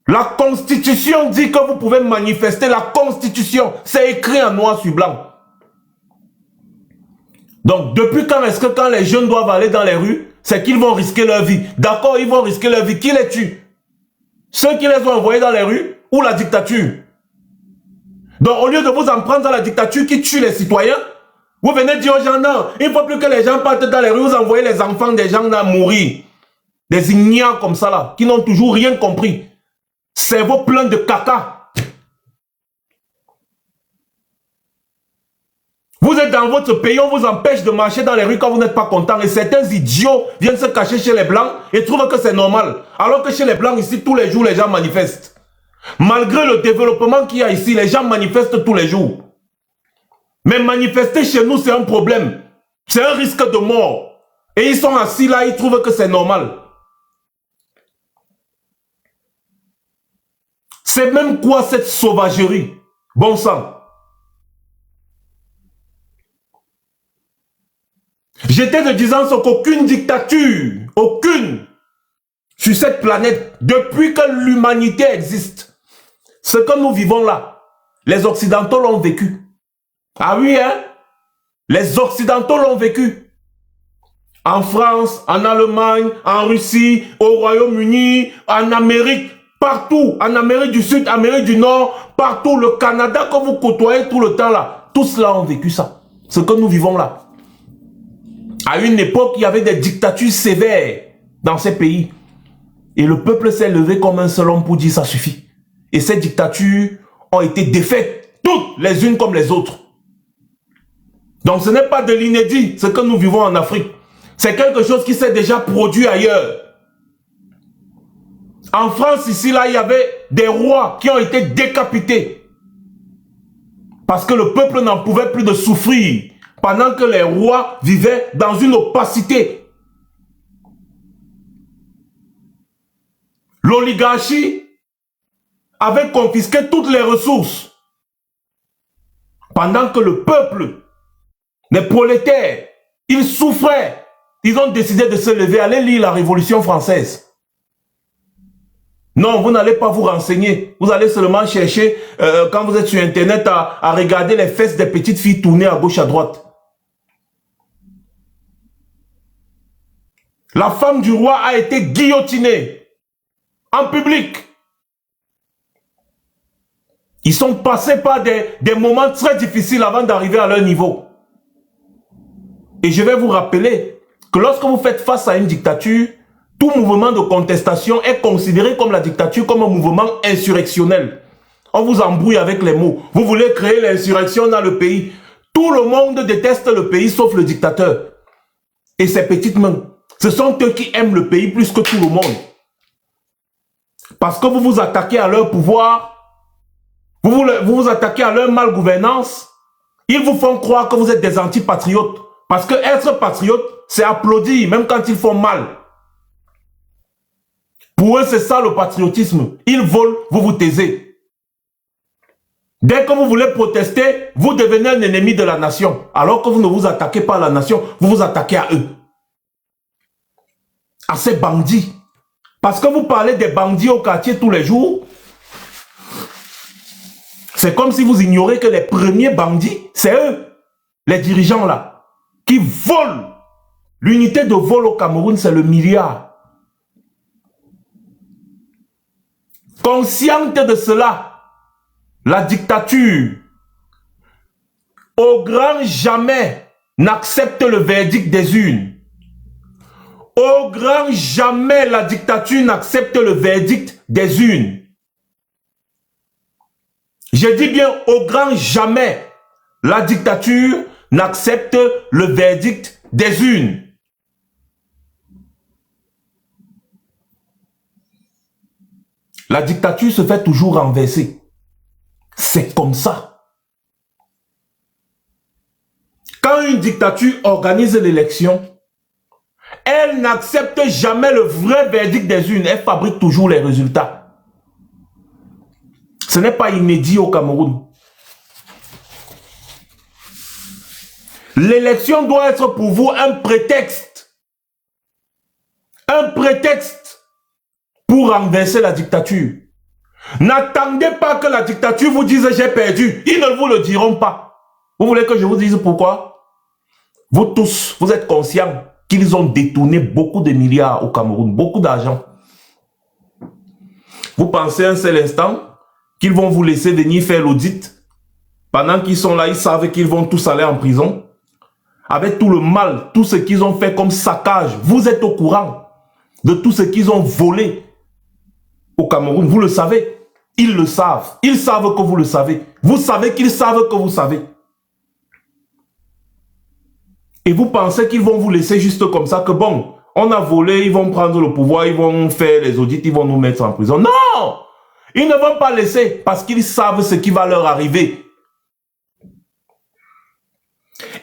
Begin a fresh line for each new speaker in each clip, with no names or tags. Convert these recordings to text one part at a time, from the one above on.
La Constitution dit que vous pouvez manifester. La Constitution, c'est écrit en noir sur blanc. Donc, depuis quand est-ce que quand les jeunes doivent aller dans les rues, c'est qu'ils vont risquer leur vie? D'accord, ils vont risquer leur vie. Qui les tue? Ceux qui les ont envoyés dans les rues ou la dictature? Donc, au lieu de vous en prendre à la dictature qui tue les citoyens, vous venez dire aux gens, non, il ne faut plus que les gens partent dans les rues, vous envoyez les enfants des gens là mourir. Des ignares comme ça là, qui n'ont toujours rien compris. Cerveau plein de caca. Vous êtes dans votre pays, on vous empêche de marcher dans les rues quand vous n'êtes pas content. Et certains idiots viennent se cacher chez les Blancs et trouvent que c'est normal. Alors que chez les Blancs, ici, tous les jours, les gens manifestent. Malgré le développement qu'il y a ici, les gens manifestent tous les jours. Mais manifester chez nous, c'est un problème. C'est un risque de mort. Et ils sont assis là, ils trouvent que c'est normal. C'est même quoi cette sauvagerie? Bon sang. J'étais de disant qu'aucune dictature, aucune, sur cette planète, depuis que l'humanité existe, ce que nous vivons là, les Occidentaux l'ont vécu. Ah oui, hein? Les Occidentaux l'ont vécu. En France, en Allemagne, en Russie, au Royaume-Uni, en Amérique, partout, en Amérique du Sud, Amérique du Nord, partout, le Canada que vous côtoyez tout le temps là, tous là ont vécu ça. Ce que nous vivons là. À une époque, il y avait des dictatures sévères dans ces pays. Et le peuple s'est levé comme un seul homme pour dire ça suffit. Et ces dictatures ont été défaites, toutes les unes comme les autres. Donc ce n'est pas de l'inédit, ce que nous vivons en Afrique. C'est quelque chose qui s'est déjà produit ailleurs. En France, ici, là, il y avait des rois qui ont été décapités. Parce que le peuple n'en pouvait plus de souffrir. Pendant que les rois vivaient dans une opacité. L'oligarchie avait confisqué toutes les ressources. Pendant que le peuple, les prolétaires, ils souffraient. Ils ont décidé de se lever. Allez lire la Révolution française. Non, vous n'allez pas vous renseigner. Vous allez seulement chercher, quand vous êtes sur Internet, à regarder les fesses des petites filles tourner à gauche, à droite. La femme du roi a été guillotinée en public. Ils sont passés par des moments très difficiles avant d'arriver à leur niveau. Et je vais vous rappeler que lorsque vous faites face à une dictature, tout mouvement de contestation est considéré comme la dictature comme un mouvement insurrectionnel. On vous embrouille avec les mots. Vous voulez créer l'insurrection dans le pays. Tout le monde déteste le pays sauf le dictateur. Et ses petites mains. Ce sont eux qui aiment le pays plus que tout le monde. Parce que vous vous attaquez à leur pouvoir, vous vous attaquez à leur malgouvernance, ils vous font croire que vous êtes des antipatriotes. Parce que être patriote, c'est applaudir, même quand ils font mal. Pour eux, c'est ça le patriotisme. Ils volent, vous vous taisez. Dès que vous voulez protester, vous devenez un ennemi de la nation. Alors que vous ne vous attaquez pas à la nation, vous vous attaquez à eux. À ces bandits. Parce que vous parlez des bandits au quartier tous les jours. C'est comme si vous ignorez que les premiers bandits, c'est eux, les dirigeants là, qui volent. L'unité de vol au Cameroun, c'est le milliard. Consciente de cela, la dictature, au grand jamais, n'accepte le verdict des urnes. Au grand jamais, la dictature n'accepte le verdict des urnes. Je dis bien au grand jamais, la dictature n'accepte le verdict des urnes. La dictature se fait toujours renverser. C'est comme ça. Quand une dictature organise l'élection, elle n'accepte jamais le vrai verdict des urnes. Elle fabrique toujours les résultats. Ce n'est pas inédit au Cameroun. L'élection doit être pour vous un prétexte. Un prétexte pour renverser la dictature. N'attendez pas que la dictature vous dise j'ai perdu. Ils ne vous le diront pas. Vous voulez que je vous dise pourquoi? Vous tous, vous êtes conscients qu'ils ont détourné beaucoup de milliards au Cameroun, beaucoup d'argent. Vous pensez un seul instant qu'ils vont vous laisser venir faire l'audit? Pendant qu'ils sont là, ils savent qu'ils vont tous aller en prison. Avec tout le mal, tout ce qu'ils ont fait comme saccage, vous êtes au courant de tout ce qu'ils ont volé au Cameroun. Vous le savez. Ils le savent. Ils savent que vous le savez. Vous savez qu'ils savent que vous savez. Et vous pensez qu'ils vont vous laisser juste comme ça, que bon, on a volé, ils vont prendre le pouvoir, ils vont faire les audits, ils vont nous mettre en prison. Non! Ils ne vont pas laisser parce qu'ils savent ce qui va leur arriver.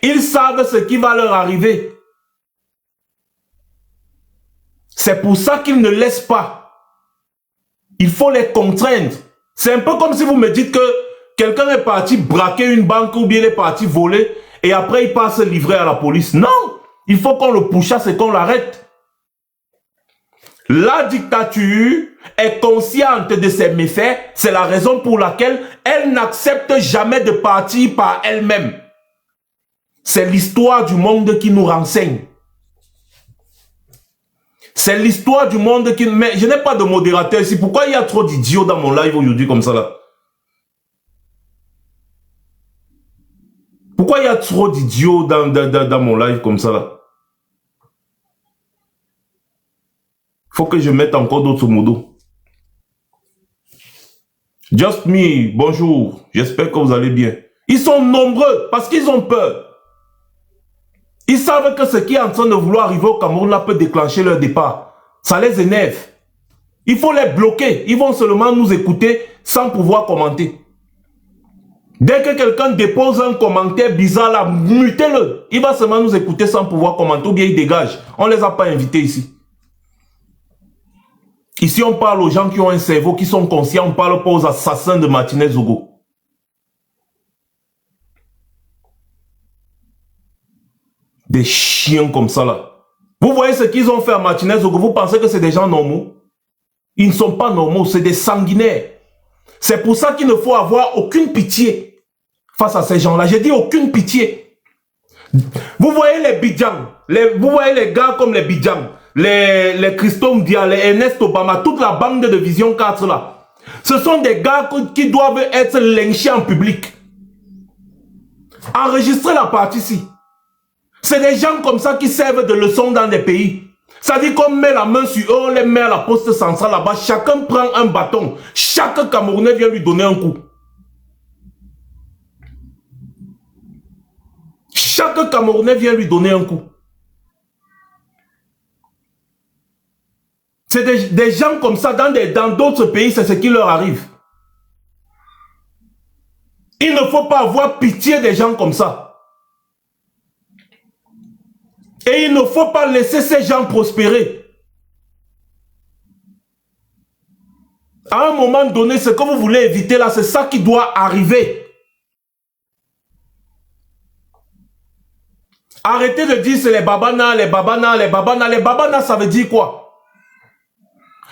Ils savent ce qui va leur arriver. C'est pour ça qu'ils ne laissent pas. Il faut les contraindre. C'est un peu comme si vous me dites que quelqu'un est parti braquer une banque ou bien il est parti voler et après il passe livrer à la police. Non! Il faut qu'on le pourchasse et qu'on l'arrête. La dictature est consciente de ses méfaits. C'est la raison pour laquelle elle n'accepte jamais de partir par elle-même. C'est l'histoire du monde qui nous renseigne. C'est l'histoire du monde qui... Mais je n'ai pas de modérateur ici. Pourquoi il y a trop d'idiots dans mon live aujourd'hui comme ça là? Pourquoi il y a trop d'idiots dans mon live comme ça là? Faut que je mette encore d'autres modos. Just me, bonjour. J'espère que vous allez bien. Ils sont nombreux parce qu'ils ont peur. Ils savent que ce qui est en train de vouloir arriver au Cameroun là peut déclencher leur départ. Ça les énerve. Il faut les bloquer. Ils vont seulement nous écouter sans pouvoir commenter. Dès que quelqu'un dépose un commentaire bizarre là, mutez-le. Il va seulement nous écouter sans pouvoir commenter ou bien il dégage. On ne les a pas invités ici. Ici on parle aux gens qui ont un cerveau, qui sont conscients. On ne parle pas aux assassins de Martinez-Zogo. Des chiens comme ça là. Vous voyez ce qu'ils ont fait à Martinez-Zogo, vous pensez que c'est des gens normaux? Ils ne sont pas normaux, c'est des sanguinaires. C'est pour ça qu'il ne faut avoir aucune pitié face à ces gens-là. J'ai dit aucune pitié. Vous voyez les Bidjang, vous voyez les gars comme les Bidjang, les Christophe Dia, les Ernest Obama, toute la bande de Vision 4 là. Ce sont des gars qui doivent être lynchés en public. Enregistrez la partie ici. C'est des gens comme ça qui servent de leçon dans des pays. Ça dit qu'on met la main sur eux, on les met à la poste centrale là-bas. Chacun prend un bâton. Chaque Camerounais vient lui donner un coup. Chaque Camerounais vient lui donner un coup. C'est des gens comme ça dans d'autres pays, c'est ce qui leur arrive. Il ne faut pas avoir pitié des gens comme ça. Et il ne faut pas laisser ces gens prospérer. À un moment donné, ce que vous voulez éviter là, c'est ça qui doit arriver. Arrêtez de dire c'est les babana, les babana, les babana. Les babana, ça veut dire quoi?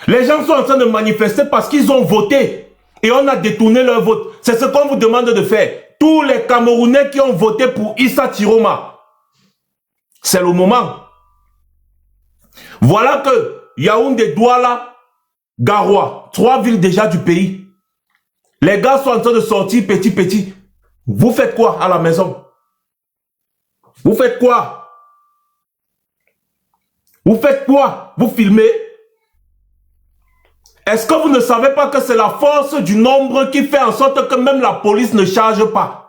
Les gens sont en train de manifester parce qu'ils ont voté. Et on a détourné leur vote. C'est ce qu'on vous demande de faire. Tous les Camerounais qui ont voté pour Issa Tiroma. C'est le moment. Voilà que Yaoundé, Douala, Garoua, 3 villes déjà du pays. Les gars sont en train de sortir petit. Vous faites quoi à la maison? Vous faites quoi? Vous faites quoi? Vous filmez? Est-ce que vous ne savez pas que c'est la force du nombre qui fait en sorte que même la police ne charge pas?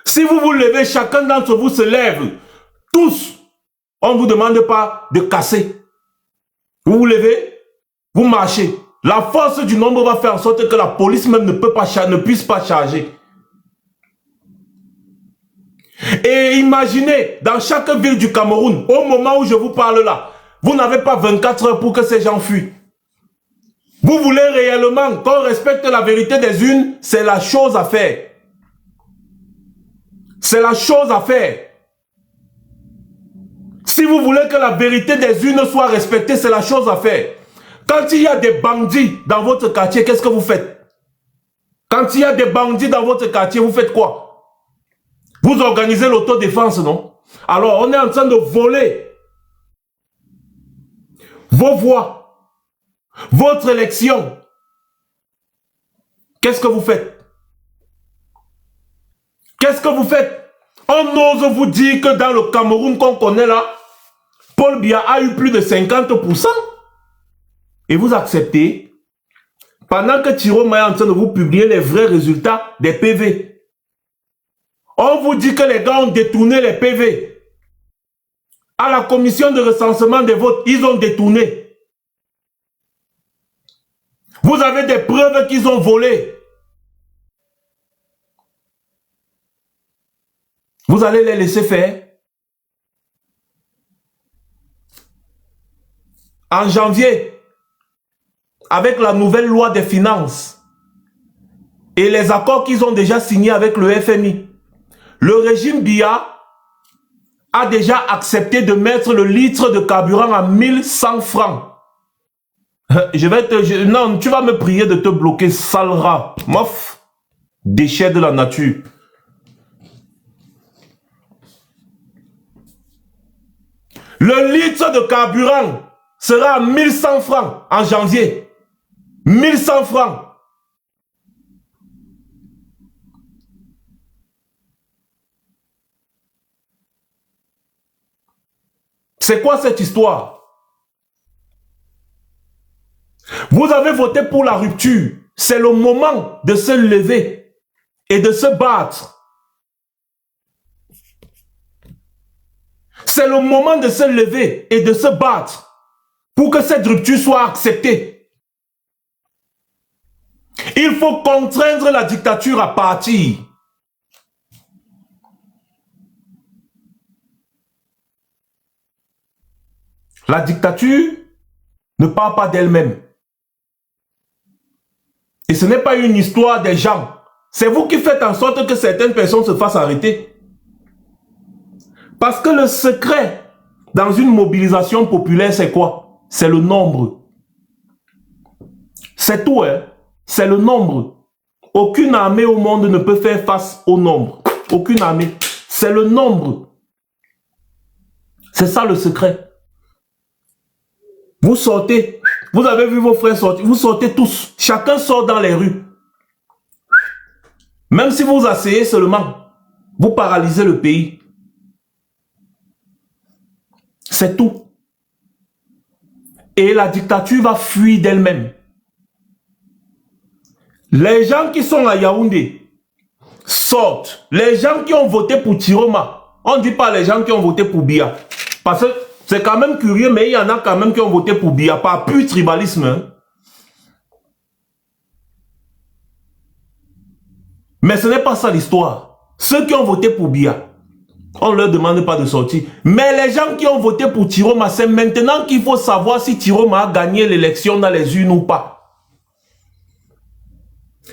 Si vous vous levez, chacun d'entre vous se lève. Tous. On ne vous demande pas de casser. Vous vous levez, vous marchez. La force du nombre va faire en sorte que la police même ne puisse pas charger. Et imaginez, dans chaque ville du Cameroun, au moment où je vous parle là, vous n'avez pas 24 heures pour que ces gens fuient. Vous voulez réellement qu'on respecte la vérité des unes, c'est la chose à faire. C'est la chose à faire. Si vous voulez que la vérité des unes soit respectée, c'est la chose à faire. Quand il y a des bandits dans votre quartier, qu'est-ce que vous faites? Quand il y a des bandits dans votre quartier, vous faites quoi? Vous organisez l'autodéfense, non? Alors, on est en train de voler vos voix, votre élection. Qu'est-ce que vous faites? Qu'est-ce que vous faites? On ose vous dire que dans le Cameroun qu'on connaît là, Paul Biya a eu plus de 50%. Et vous acceptez, pendant que Tiroma est en train de vous publier les vrais résultats des PV. On vous dit que les gars ont détourné les PV. À la commission de recensement des votes, ils ont détourné. Vous avez des preuves qu'ils ont volées. Vous allez les laisser faire. En janvier, avec la nouvelle loi des finances et les accords qu'ils ont déjà signés avec le FMI, le régime Biya a déjà accepté de mettre le litre de carburant à 1100 francs. Non, tu vas me prier de te bloquer, sale rat, mof, déchet de la nature. Le litre de carburant sera à 1100 francs en janvier. 1100 francs. C'est quoi cette histoire? Vous avez voté pour la rupture. C'est le moment de se lever et de se battre. C'est le moment de se lever et de se battre pour que cette rupture soit acceptée. Il faut contraindre la dictature à partir. La dictature ne part pas d'elle-même. Et ce n'est pas une histoire des gens. C'est vous qui faites en sorte que certaines personnes se fassent arrêter. Parce que le secret dans une mobilisation populaire, c'est quoi? C'est le nombre. C'est tout, hein? C'est le nombre. Aucune armée au monde ne peut faire face au nombre. Aucune armée. C'est le nombre. C'est ça le secret. Vous sortez, vous avez vu vos frères sortir, vous sortez tous. Chacun sort dans les rues. Même si vous asseyez seulement, vous paralysez le pays. C'est tout. Et la dictature va fuir d'elle-même. Les gens qui sont à Yaoundé sortent. Les gens qui ont voté pour Tiroma, on ne dit pas les gens qui ont voté pour Biya. Parce que c'est quand même curieux, mais il y en a quand même qui ont voté pour Biya, par pur tribalisme. Hein. Mais ce n'est pas ça l'histoire. Ceux qui ont voté pour Biya, on ne leur demande pas de sortir. Mais les gens qui ont voté pour Tiroma, c'est maintenant qu'il faut savoir si Tiroma a gagné l'élection dans les urnes ou pas.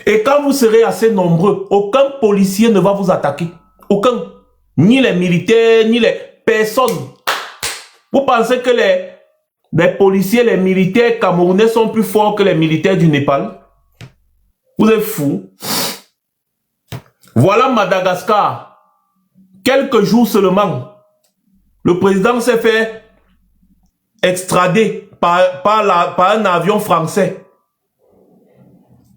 Et quand vous serez assez nombreux, aucun policier ne va vous attaquer. Aucun. Ni les militaires, ni les personnes. Vous pensez que les policiers, les militaires camerounais sont plus forts que les militaires du Népal? Vous êtes fous. Voilà Madagascar. Quelques jours seulement, le président s'est fait extrader par un avion français.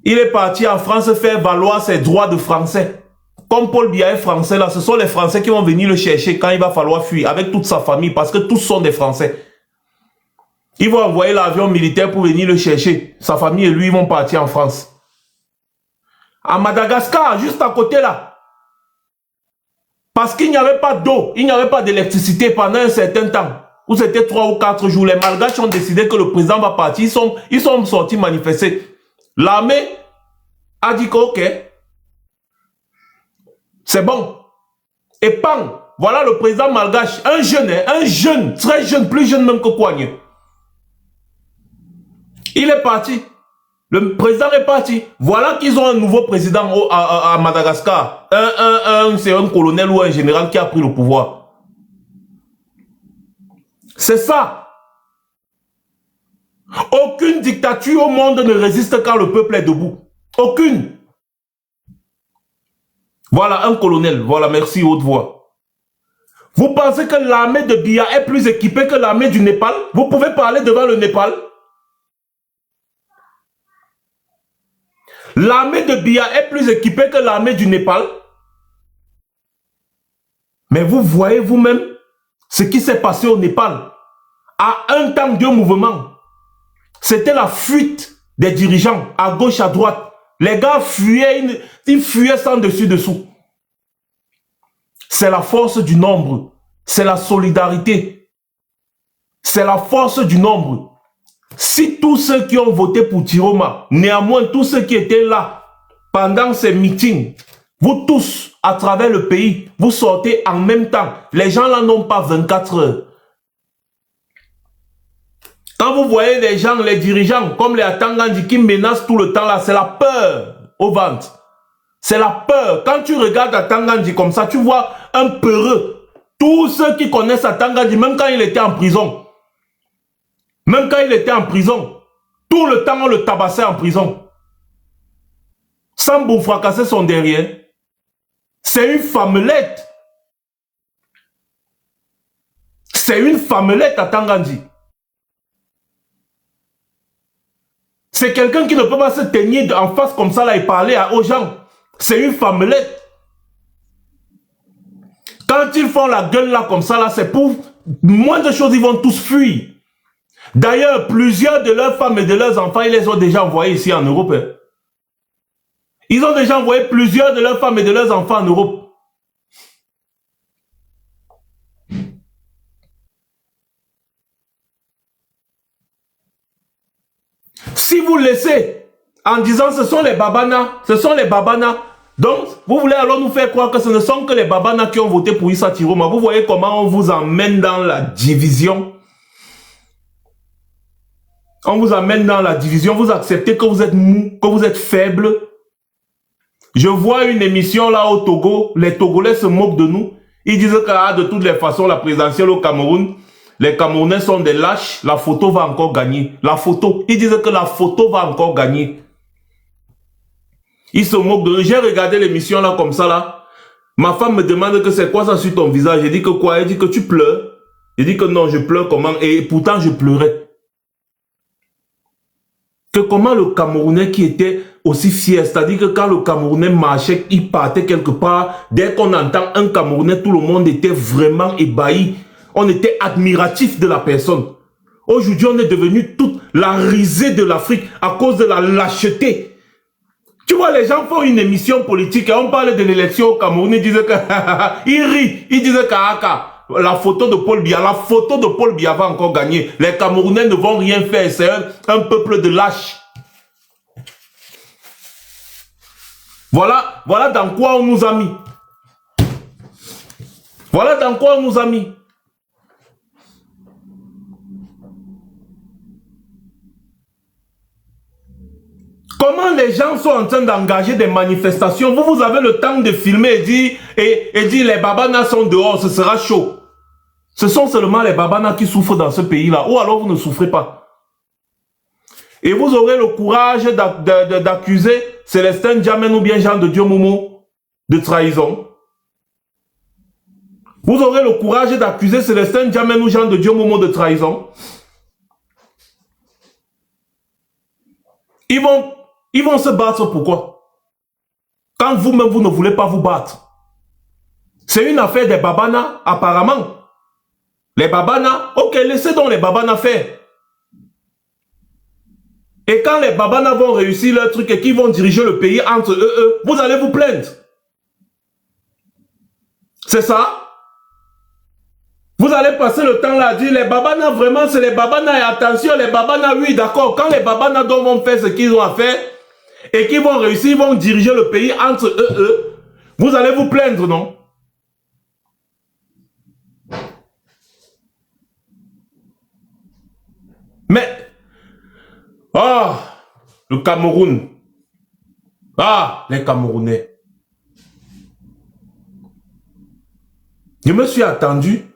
Il est parti en France faire valoir ses droits de français. Comme Paul Biya est français, là, ce sont les Français qui vont venir le chercher quand il va falloir fuir, avec toute sa famille, parce que tous sont des Français. Ils vont envoyer l'avion militaire pour venir le chercher. Sa famille et lui vont partir en France. À Madagascar, juste à côté là. Parce qu'il n'y avait pas d'eau, il n'y avait pas d'électricité pendant un certain temps. Où c'était 3 ou 4 jours. Les Malgaches ont décidé que le président va partir. Ils sont sortis manifester. L'armée a dit que ok, c'est bon. Et pam, voilà le président malgache, un jeune, très jeune, plus jeune même que Kouagne. Il est parti. Le président est parti. Voilà qu'ils ont un nouveau président à Madagascar. C'est un colonel ou un général qui a pris le pouvoir. C'est ça. Aucune dictature au monde ne résiste quand le peuple est debout. Aucune. Voilà, un colonel. Voilà, merci, haute voix. Vous pensez que l'armée de Biya est plus équipée que l'armée du Népal? Vous pouvez parler devant le Népal? L'armée de Biya est plus équipée que l'armée du Népal? Mais vous voyez vous-même ce qui s'est passé au Népal. À un temps de mouvement, c'était la fuite des dirigeants à gauche, à droite. Les gars fuyaient, ils fuyaient sans dessus-dessous. C'est la force du nombre. C'est la solidarité. C'est la force du nombre. Si tous ceux qui ont voté pour Tiroma, néanmoins tous ceux qui étaient là pendant ces meetings, vous tous, à travers le pays, vous sortez en même temps. Les gens là n'ont pas 24 heures. Quand vous voyez les gens, les dirigeants, comme les Atangandi qui menacent tout le temps là, c'est la peur au ventre. C'est la peur. Quand tu regardes Atangandi comme ça, tu vois un peureux. Tous ceux qui connaissent Atangandi, même quand il était en prison, tout le temps on le tabassait en prison. Sans fracasser son derrière. C'est une femmelette. C'est une femmelette Atangandi. C'est quelqu'un qui ne peut pas se tenir en face comme ça là et parler aux gens. C'est une femmelette. Quand ils font la gueule là comme ça là, c'est pour moins de choses, ils vont tous fuir. D'ailleurs, plusieurs de leurs femmes et de leurs enfants, ils les ont déjà envoyés ici en Europe. Hein. Ils ont déjà envoyé plusieurs de leurs femmes et de leurs enfants en Europe. Si vous laissez en disant ce sont les babanas, donc vous voulez alors nous faire croire que ce ne sont que les babanas qui ont voté pour Issa Tiroma. Vous voyez comment on vous emmène dans la division. On vous amène dans la division, vous acceptez que vous êtes mou, que vous êtes faible. Je vois une émission là au Togo, les Togolais se moquent de nous. Ils disent que de toutes les façons, la présidentielle au Cameroun, les Camerounais sont des lâches, la photo va encore gagner. La photo, ils disent que la photo va encore gagner. Ils se moquent de nous. J'ai regardé l'émission là comme ça là. Ma femme me demande que c'est quoi ça sur ton visage. J'ai dit que quoi? Elle dit que tu pleures. J'ai dit que non, je pleure comment? Et pourtant je pleurais. Que comment le Camerounais qui était aussi fier, c'est-à-dire que quand le Camerounais marchait, il partait quelque part, dès qu'on entend un Camerounais, tout le monde était vraiment ébahi. On était admiratif de la personne. Aujourd'hui, on est devenu toute la risée de l'Afrique à cause de la lâcheté. Tu vois, les gens font une émission politique et on parle de l'élection au Cameroun, ils disent que ils rient, ils disent que la photo de Paul Biya, va encore gagner. Les Camerounais ne vont rien faire, c'est un peuple de lâches. Voilà dans quoi on nous a mis. Voilà dans quoi on nous a mis. Comment les gens sont en train d'engager des manifestations? Vous avez le temps de filmer et dire les babanas sont dehors, ce sera chaud. Ce sont seulement les babanas qui souffrent dans ce pays-là. Ou alors vous ne souffrez pas. Et vous aurez le courage d'accuser Célestin Djamène ou bien Jean de Dieu Momo de trahison. Vous aurez le courage d'accuser Célestin Djamène ou Jean de Dieu Momo de trahison. Ils vont se battre pourquoi? Quand vous-même, vous ne voulez pas vous battre. C'est une affaire des babanas, apparemment. Les babanas, ok, laissez donc les babanas faire. Et quand les babanas vont réussir leur truc et qu'ils vont diriger le pays entre eux, vous allez vous plaindre. C'est ça? Vous allez passer le temps là à dire les babanas, vraiment, c'est les babanas. Et attention, les babanas, oui, d'accord. Quand les babanas vont faire ce qu'ils ont à faire et qu'ils vont réussir, ils vont diriger le pays entre eux, vous allez vous plaindre, non? Mais, le Cameroun. Les Camerounais. Je me suis attendu.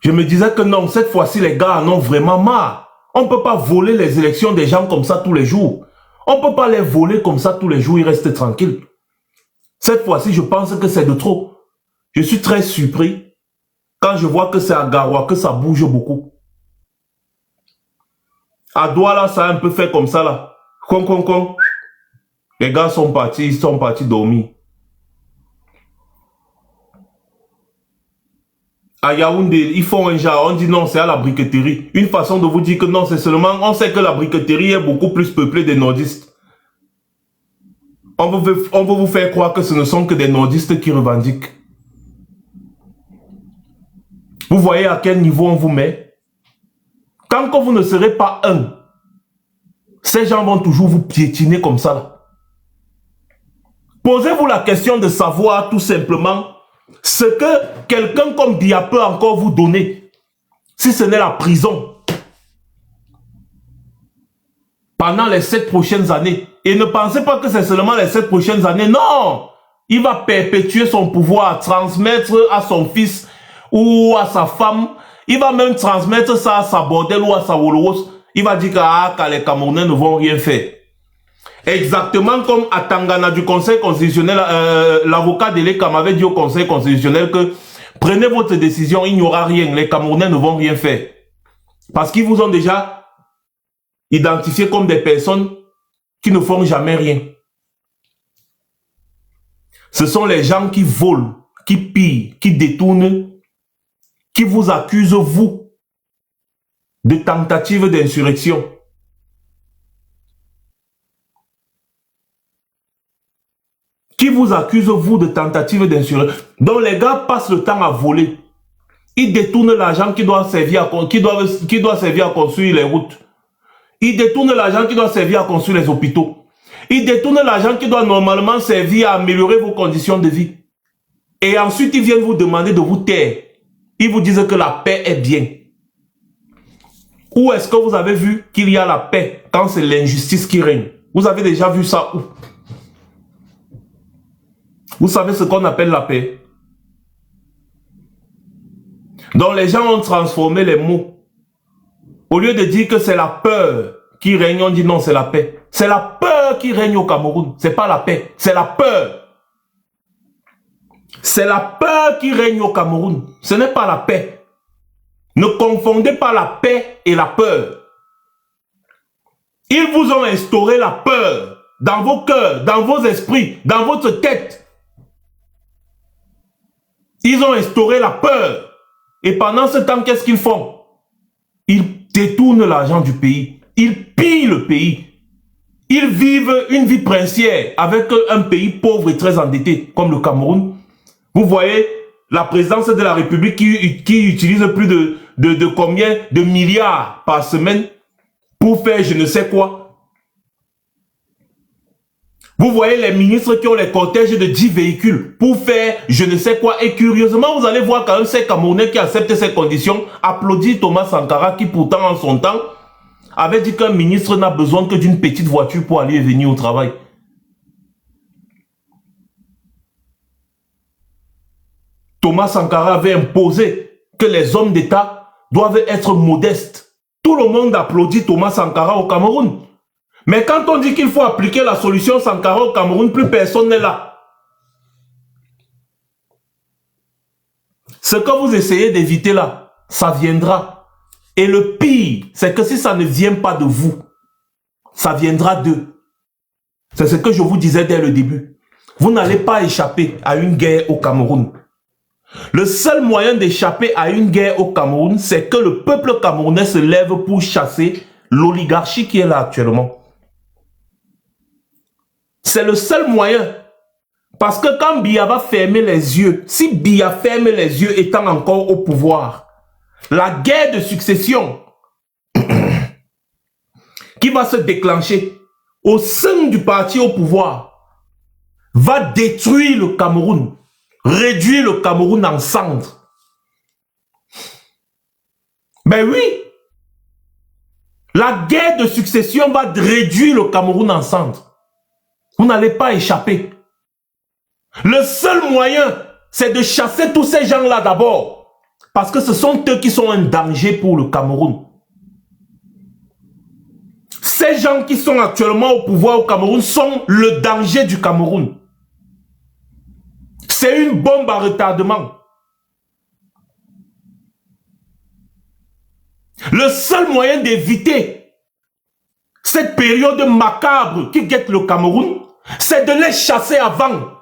Je me disais que non, cette fois-ci, les gars en ont vraiment marre. On ne peut pas voler les élections des gens comme ça tous les jours. On ne peut pas les voler comme ça tous les jours, ils restent tranquilles. Cette fois-ci, je pense que c'est de trop. Je suis très surpris quand je vois que c'est à Garoua que ça bouge beaucoup. À Douala, ça a un peu fait comme ça là. Con. Les gars sont partis dormir. À Yaoundé, ils font un genre, on dit non, c'est à la briqueterie. Une façon de vous dire que non, c'est seulement, on sait que la briqueterie est beaucoup plus peuplée des nordistes. On veut vous faire croire que ce ne sont que des nordistes qui revendiquent. Vous voyez à quel niveau on vous met? Quand vous ne serez pas un, ces gens vont toujours vous piétiner comme ça là. Posez-vous la question de savoir tout simplement ce que quelqu'un comme Biya peut encore vous donner, si ce n'est la prison, pendant les 7 prochaines années. Et ne pensez pas que c'est seulement les 7 prochaines années, non! Il va perpétuer son pouvoir, transmettre à son fils ou à sa femme. Il va même transmettre ça à sa bordel ou à sa Wolowos. Il va dire que les Camerounais ne vont rien faire. Exactement comme à Tangana du Conseil constitutionnel, l'avocat Deleka m'avait dit au Conseil constitutionnel que prenez votre décision, il n'y aura rien, les Camerounais ne vont rien faire. Parce qu'ils vous ont déjà identifié comme des personnes qui ne font jamais rien. Ce sont les gens qui volent, qui pillent, qui détournent, qui vous accusent, vous, de tentative d'insurrection. Qui vous accuse, vous, de tentative d'insurrection. Donc les gars passent le temps à voler. Ils détournent l'argent qui doit servir à construire les routes. Ils détournent l'argent qui doit servir à construire les hôpitaux. Ils détournent l'argent qui doit normalement servir à améliorer vos conditions de vie. Et ensuite, ils viennent vous demander de vous taire. Ils vous disent que la paix est bien. Où est-ce que vous avez vu qu'il y a la paix quand c'est l'injustice qui règne? Vous avez déjà vu ça où? Vous savez ce qu'on appelle la paix? Donc les gens ont transformé les mots. Au lieu de dire que c'est la peur qui règne, on dit non, c'est la paix. C'est la peur qui règne au Cameroun. C'est pas la paix, c'est la peur. C'est la peur qui règne au Cameroun. Ce n'est pas la paix. Ne confondez pas la paix et la peur. Ils vous ont instauré la peur dans vos cœurs, dans vos esprits, dans votre tête. Ils ont instauré la peur. Et pendant ce temps, qu'est-ce qu'ils font? Ils détournent l'argent du pays. Ils pillent le pays. Ils vivent une vie princière avec un pays pauvre et très endetté, comme le Cameroun. Vous voyez, la présidence de la République qui utilise plus de combien de milliards par semaine pour faire je ne sais quoi. Vous voyez les ministres qui ont les cortèges de 10 véhicules pour faire je ne sais quoi. Et curieusement, vous allez voir quand même ces Camerounais qui acceptent ces conditions applaudissent Thomas Sankara qui pourtant en son temps avait dit qu'un ministre n'a besoin que d'une petite voiture pour aller et venir au travail. Thomas Sankara avait imposé que les hommes d'État doivent être modestes. Tout le monde applaudit Thomas Sankara au Cameroun. Mais quand on dit qu'il faut appliquer la solution Sankara au Cameroun, plus personne n'est là. Ce que vous essayez d'éviter là, ça viendra. Et le pire, c'est que si ça ne vient pas de vous, ça viendra d'eux. C'est ce que je vous disais dès le début. Vous n'allez pas échapper à une guerre au Cameroun. Le seul moyen d'échapper à une guerre au Cameroun, c'est que le peuple camerounais se lève pour chasser l'oligarchie qui est là actuellement. C'est le seul moyen. Parce que quand Biya va fermer les yeux, si Biya ferme les yeux étant encore au pouvoir, la guerre de succession qui va se déclencher au sein du parti au pouvoir va détruire le Cameroun, réduire le Cameroun en cendres. Ben oui, la guerre de succession va réduire le Cameroun en cendres. Vous n'allez pas échapper. Le seul moyen, c'est de chasser tous ces gens-là d'abord. Parce que ce sont eux qui sont un danger pour le Cameroun. Ces gens qui sont actuellement au pouvoir au Cameroun sont le danger du Cameroun. C'est une bombe à retardement. Le seul moyen d'éviter cette période macabre qui guette le Cameroun, c'est de les chasser avant.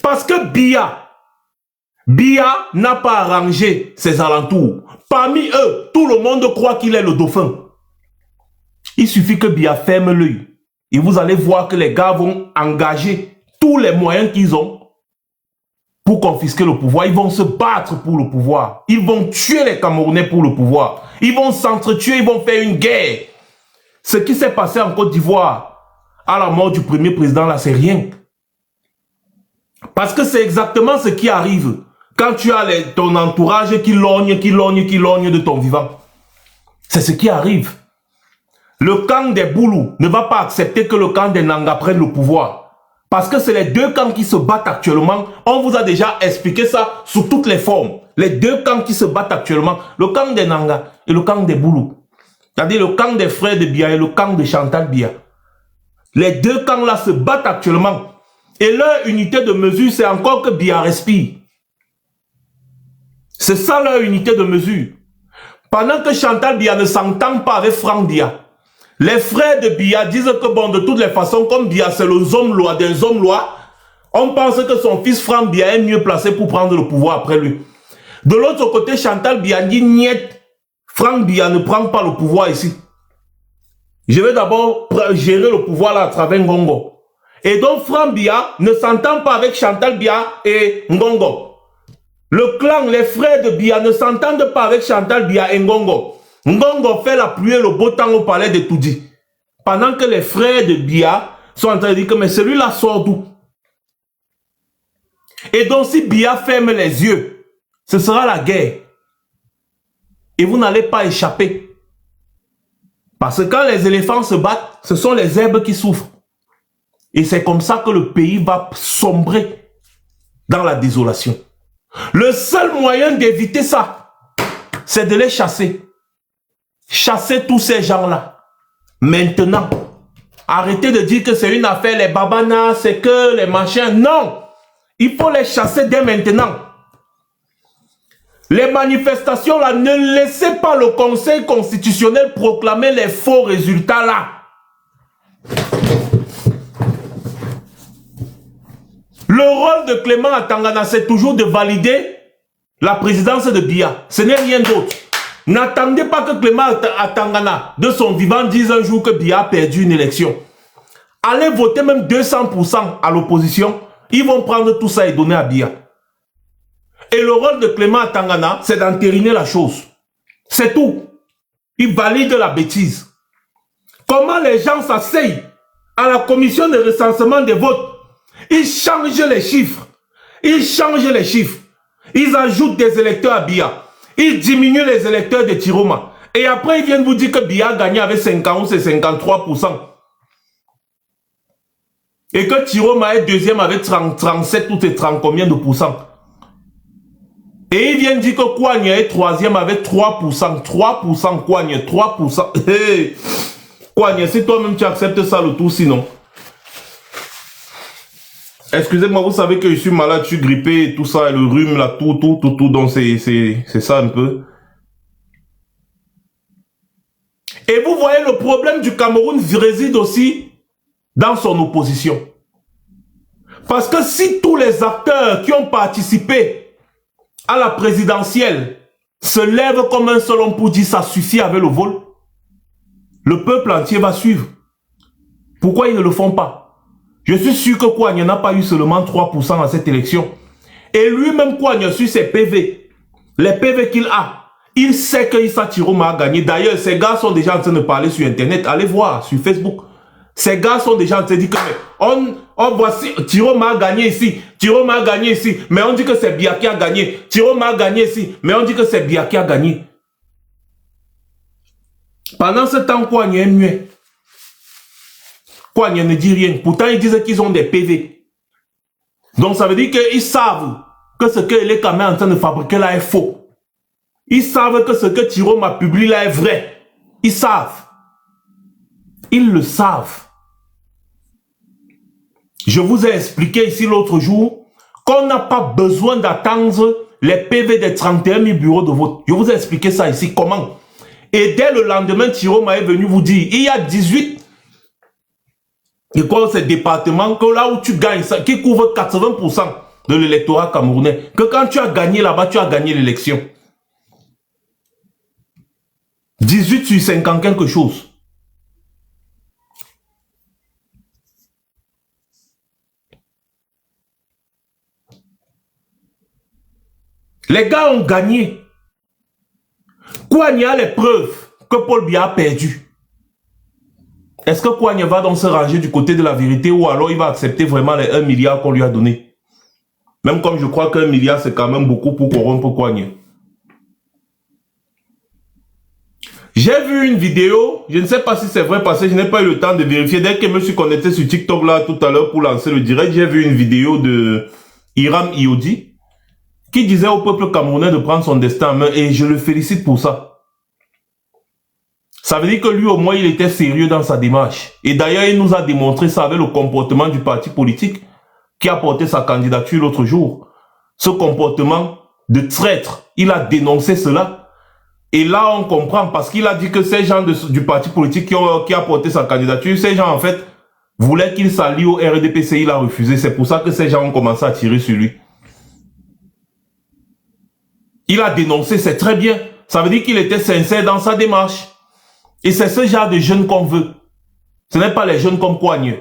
Parce que Biya n'a pas arrangé ses alentours. Parmi eux, tout le monde croit qu'il est le dauphin. Il suffit que Biya ferme l'œil. Et vous allez voir que les gars vont engager tous les moyens qu'ils ont pour confisquer le pouvoir. Ils vont se battre pour le pouvoir. Ils vont tuer les Camerounais pour le pouvoir. Ils vont s'entretuer, ils vont faire une guerre. Ce qui s'est passé en Côte d'Ivoire à la mort du premier président, là, c'est rien. Parce que c'est exactement ce qui arrive quand tu as ton entourage qui logne de ton vivant. C'est ce qui arrive. Le camp des Boulous ne va pas accepter que le camp des Nanga prenne le pouvoir. Parce que c'est les deux camps qui se battent actuellement. On vous a déjà expliqué ça sous toutes les formes. Les deux camps qui se battent actuellement. Le camp des Nanga et le camp des Boulous. C'est-à-dire le camp des frères de Biya et le camp de Chantal Biya. Les deux camps-là se battent actuellement. Et leur unité de mesure, c'est encore que Biya respire. C'est ça leur unité de mesure. Pendant que Chantal Biya ne s'entend pas avec Franck Biya, les frères de Biya disent que bon, de toutes les façons, comme Biya c'est le Zom-Loi des Zom-Loi, on pense que son fils Franck Biya est mieux placé pour prendre le pouvoir après lui. De l'autre côté, Chantal Biya dit niet, Franck Biya ne prend pas le pouvoir ici. Je vais d'abord gérer le pouvoir là à travers Ngongo. Et donc Franck Biya ne s'entend pas avec Chantal Biya et Ngongo. Le clan, les frères de Biya ne s'entendent pas avec Chantal Biya et Ngongo. Ngongo fait la pluie et le beau temps au palais de Toudi. Pendant que les frères de Biya sont en train de dire que mais celui-là sort d'où? Et donc si Biya ferme les yeux, ce sera la guerre. Et vous n'allez pas échapper. Parce que quand les éléphants se battent, ce sont les herbes qui souffrent. Et c'est comme ça que le pays va sombrer dans la désolation. Le seul moyen d'éviter ça, c'est de les chasser. Chasser tous ces gens-là. Maintenant. Arrêtez de dire que c'est une affaire, les babanas, c'est que les machins. Non. Il faut les chasser dès maintenant. Les manifestations là, ne laissez pas le Conseil constitutionnel proclamer les faux résultats là. Le rôle de Clément Atangana, c'est toujours de valider la présidence de Biya. Ce n'est rien d'autre. N'attendez pas que Clément Atangana, de son vivant, dise un jour que Biya a perdu une élection. Allez voter même 200% à l'opposition. Ils vont prendre tout ça et donner à Biya. Et le rôle de Clément Atangana, c'est d'entériner la chose. C'est tout. Il valide la bêtise. Comment les gens s'asseyent à la commission de recensement des votes? Ils changent les chiffres. Ils changent les chiffres. Ils ajoutent des électeurs à Biya. Ils diminuent les électeurs de Tiroma. Et après, ils viennent vous dire que Biya a gagné avec 50 et 53%. Et que Tiroma est deuxième avec 37 ou 30 combien de pourcents. Et ils viennent dire que Kouagne est troisième avec 3%. 3% Kouagne, 3%. Hey. Kouagne, si toi-même tu acceptes ça le tout, sinon. Excusez-moi, vous savez que je suis malade, je suis grippé, et tout ça, et le rhume, là, tout, donc c'est ça un peu. Et vous voyez, le problème du Cameroun réside aussi dans son opposition. Parce que si tous les acteurs qui ont participé à la présidentielle se lèvent comme un seul homme pour dire ça suffit avec le vol, le peuple entier va suivre. Pourquoi ils ne le font pas? Je suis sûr que Kouagne n'a pas eu seulement 3% à cette élection. Et lui-même, Kouagne, sur ses PV, les PV qu'il a, il sait que Issa Tiroma a gagné. D'ailleurs, ces gars sont déjà en train de parler sur Internet. Allez voir sur Facebook. Ces gars sont déjà en train de dire que on voici, Tiroma a gagné ici, Tiroma a gagné ici, mais on dit que c'est Biya qui a gagné. Tiroma a gagné ici, mais on dit que c'est Biya qui a gagné. Pendant ce temps, Kouagne est muet. Kouagne ne dit rien. Pourtant, ils disent qu'ils ont des PV. Donc, ça veut dire qu'ils savent que ce que les caméras sont en train de fabriquer là est faux. Ils savent que ce que Tiroma publie là est vrai. Ils savent. Ils le savent. Je vous ai expliqué ici l'autre jour qu'on n'a pas besoin d'attendre les PV des 31 000 bureaux de vote. Je vous ai expliqué ça ici, comment. Et dès le lendemain, Thierry est venu vous dire, il y a 18 ces départements que là où tu gagnes, ça, qui couvre 80% de l'électorat camerounais, que quand tu as gagné là-bas, tu as gagné l'élection. 18 sur 50 quelque chose. Les gars ont gagné. Kouania a les preuves que Paul Biya a perdu. Est-ce que Kouania va donc se ranger du côté de la vérité ou alors il va accepter vraiment les 1 milliard qu'on lui a donné? Même comme je crois qu'1 milliard c'est quand même beaucoup pour corrompre Kouania. J'ai vu une vidéo, je ne sais pas si c'est vrai parce que je n'ai pas eu le temps de vérifier. Dès que je me suis connecté sur TikTok là tout à l'heure pour lancer le direct, j'ai vu une vidéo de Hiram Iodi qui disait au peuple camerounais de prendre son destin en main et je le félicite pour ça. Ça veut dire que lui au moins il était sérieux dans sa démarche. Et d'ailleurs il nous a démontré ça avec le comportement du parti politique qui a porté sa candidature l'autre jour. Ce comportement de traître, il a dénoncé cela. Et là on comprend parce qu'il a dit que ces gens du parti politique qui a porté sa candidature, ces gens en fait voulaient qu'il s'allie au RDPC, il a refusé. C'est pour ça que ces gens ont commencé à tirer sur lui. Il a dénoncé, c'est très bien. Ça veut dire qu'il était sincère dans sa démarche. Et c'est ce genre de jeunes qu'on veut. Ce n'est pas les jeunes comme Kouania.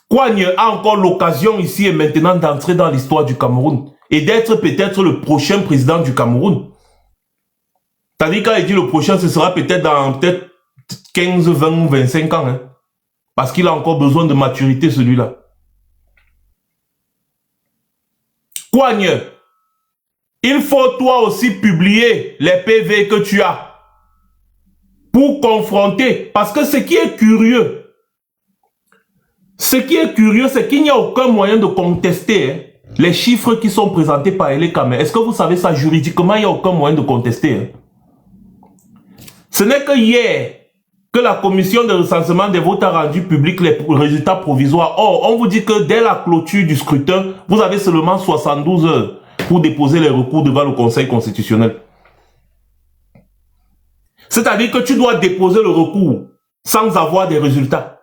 Kouania a encore l'occasion ici et maintenant d'entrer dans l'histoire du Cameroun et d'être peut-être le prochain président du Cameroun. C'est-à-dire quand il dit le prochain, ce sera peut-être dans 15, 20 ou 25 ans. Hein, parce qu'il a encore besoin de maturité celui-là. Kouania. Il faut toi aussi publier les PV que tu as pour confronter. Parce que ce qui est curieux, c'est qu'il n'y a aucun moyen de contester les chiffres qui sont présentés par Elekame. Est-ce que vous savez ça juridiquement, il n'y a aucun moyen de contester. Ce n'est que hier que la commission de recensement des votes a rendu public les résultats provisoires. Or, on vous dit que dès la clôture du scrutin, vous avez seulement 72 heures pour déposer les recours devant le Conseil constitutionnel. C'est-à-dire que tu dois déposer le recours sans avoir des résultats.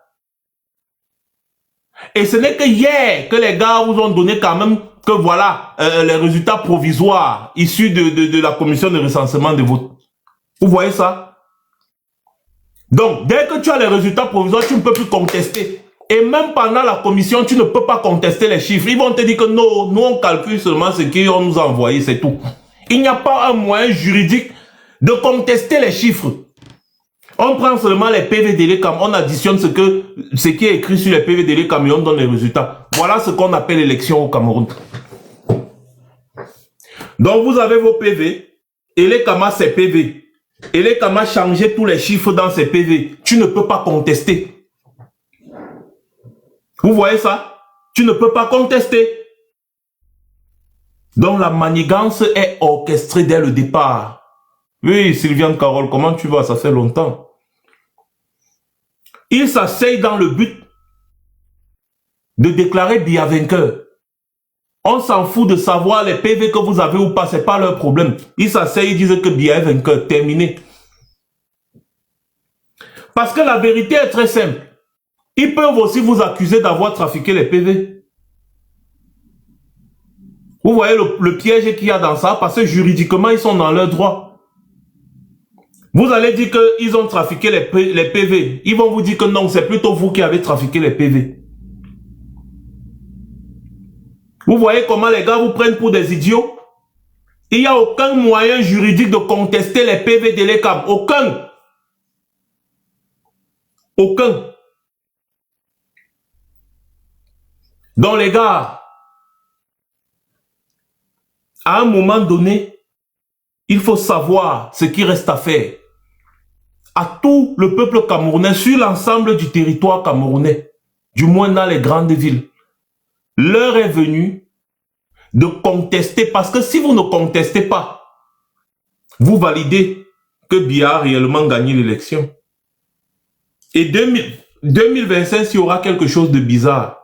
Et ce n'est que hier que les gars vous ont donné quand même que voilà les résultats provisoires issus de la commission de recensement des votes. Vous voyez ça? Donc, dès que tu as les résultats provisoires, tu ne peux plus contester. Et même pendant la commission, tu ne peux pas contester les chiffres. Ils vont te dire que non, nous on calcule seulement ce qu'ils nous a envoyé, c'est tout. Il n'y a pas un moyen juridique de contester les chiffres. On prend seulement les PV d'Elekam, on additionne ce qui est écrit sur les PV d'Elekam et on donne les résultats. Voilà ce qu'on appelle l'élection au Cameroun. Donc vous avez vos PV, Elekam a ses PV. Elekam a changé tous les chiffres dans ses PV. Tu ne peux pas contester. Vous voyez ça? Tu ne peux pas contester. Donc la manigance est orchestrée dès le départ. Oui, Sylviane Carole, comment tu vas? Ça fait longtemps. Il s'asseye dans le but de déclarer Biya vainqueur. On s'en fout de savoir les PV que vous avez ou pas, c'est pas leur problème. Ils s'asseyent, ils disent que Biya est vainqueur, terminé. Parce que la vérité est très simple. Ils peuvent aussi vous accuser d'avoir trafiqué les PV. Vous voyez le piège qu'il y a dans ça, parce que juridiquement, ils sont dans leur droit. Vous allez dire qu'ils ont trafiqué les PV. Ils vont vous dire que non, c'est plutôt vous qui avez trafiqué les PV. Vous voyez comment les gars vous prennent pour des idiots? Il n'y a aucun moyen juridique de contester les PV d'Elekam. Aucun. Aucun. Donc les gars, à un moment donné, il faut savoir ce qui reste à faire. À tout le peuple camerounais, sur l'ensemble du territoire camerounais, du moins dans les grandes villes, l'heure est venue de contester, parce que si vous ne contestez pas, vous validez que Biya a réellement gagné l'élection. Et 2025, il y aura quelque chose de bizarre.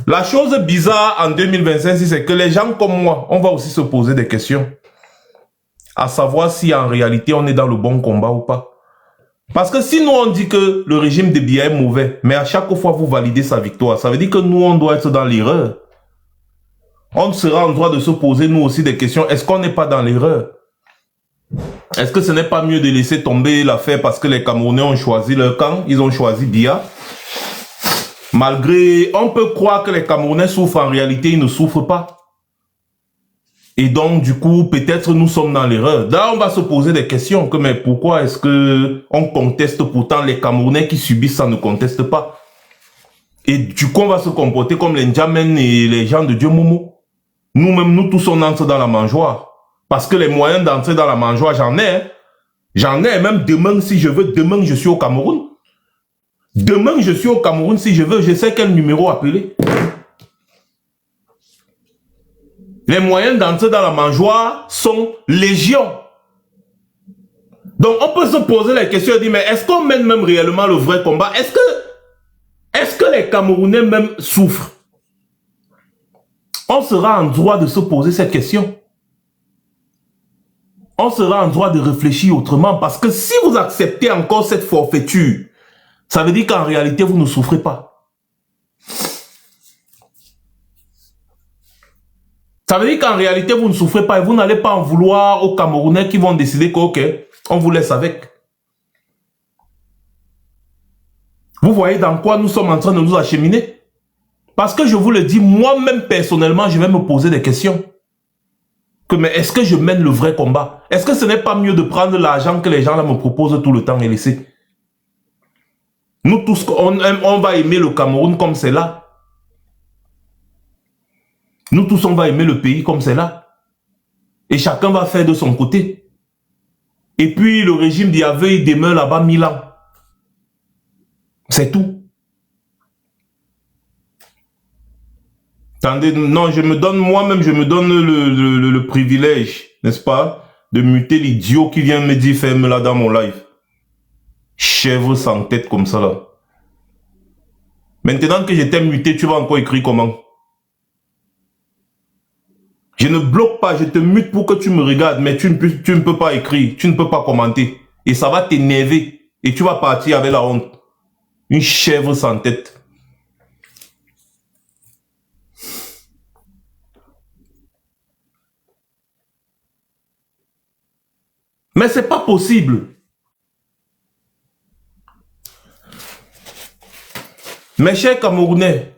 La chose bizarre en 2025, c'est que les gens comme moi, on va aussi se poser des questions. À savoir si en réalité on est dans le bon combat ou pas. Parce que si nous on dit que le régime de Biya est mauvais, mais à chaque fois vous validez sa victoire, ça veut dire que nous on doit être dans l'erreur. On sera en droit de se poser nous aussi des questions. Est-ce qu'on n'est pas dans l'erreur? Est-ce que ce n'est pas mieux de laisser tomber l'affaire parce que les Camerounais ont choisi leur camp, ils ont choisi Biya? Malgré, on peut croire que les Camerounais souffrent, en réalité ils ne souffrent pas. Et donc du coup, peut-être nous sommes dans l'erreur. Là, on va se poser des questions, que mais pourquoi est-ce que on conteste pourtant les Camerounais qui subissent ça ne contestent pas? Et du coup, on va se comporter comme les Ndjamen et les gens de Dieu Momo. Nous-mêmes, nous tous, on entre dans la mangeoire. Parce que les moyens d'entrer dans la mangeoire, j'en ai. Hein. J'en ai, même demain, si je veux, demain, je suis au Cameroun. Demain, je suis au Cameroun, si je veux, je sais quel numéro appeler. Les moyens d'entrer dans la mangeoire sont légion. Donc, on peut se poser la question et dire, mais est-ce qu'on mène même réellement le vrai combat? Est-ce que les Camerounais même souffrent? On sera en droit de se poser cette question. On sera en droit de réfléchir autrement parce que si vous acceptez encore cette forfaiture, ça veut dire qu'en réalité, vous ne souffrez pas. Ça veut dire qu'en réalité, vous ne souffrez pas et vous n'allez pas en vouloir aux Camerounais qui vont décider que, ok, on vous laisse avec. Vous voyez dans quoi nous sommes en train de nous acheminer? Parce que je vous le dis, moi-même personnellement, je vais me poser des questions. Que, mais est-ce que je mène le vrai combat? Est-ce que ce n'est pas mieux de prendre l'argent que les gens là me proposent tout le temps et laisser? Nous tous, on va aimer le Cameroun comme c'est là. Nous tous, on va aimer le pays comme c'est là. Et chacun va faire de son côté. Et puis, le régime d'Yahvé, il demeure là-bas 1000 ans. C'est tout. Attendez, non, moi-même, je me donne le privilège, n'est-ce pas, de muter l'idiot qui vient me dire, ferme là dans mon live. Chèvre sans tête comme ça là. Maintenant que je t'ai muté, tu vas encore écrire comment? Je ne bloque pas, je te mute pour que tu me regardes, mais tu ne peux pas écrire, tu ne peux pas commenter. Et ça va t'énerver. Et tu vas partir avec la honte. Une chèvre sans tête. Mais c'est pas possible. Mes chers Camerounais,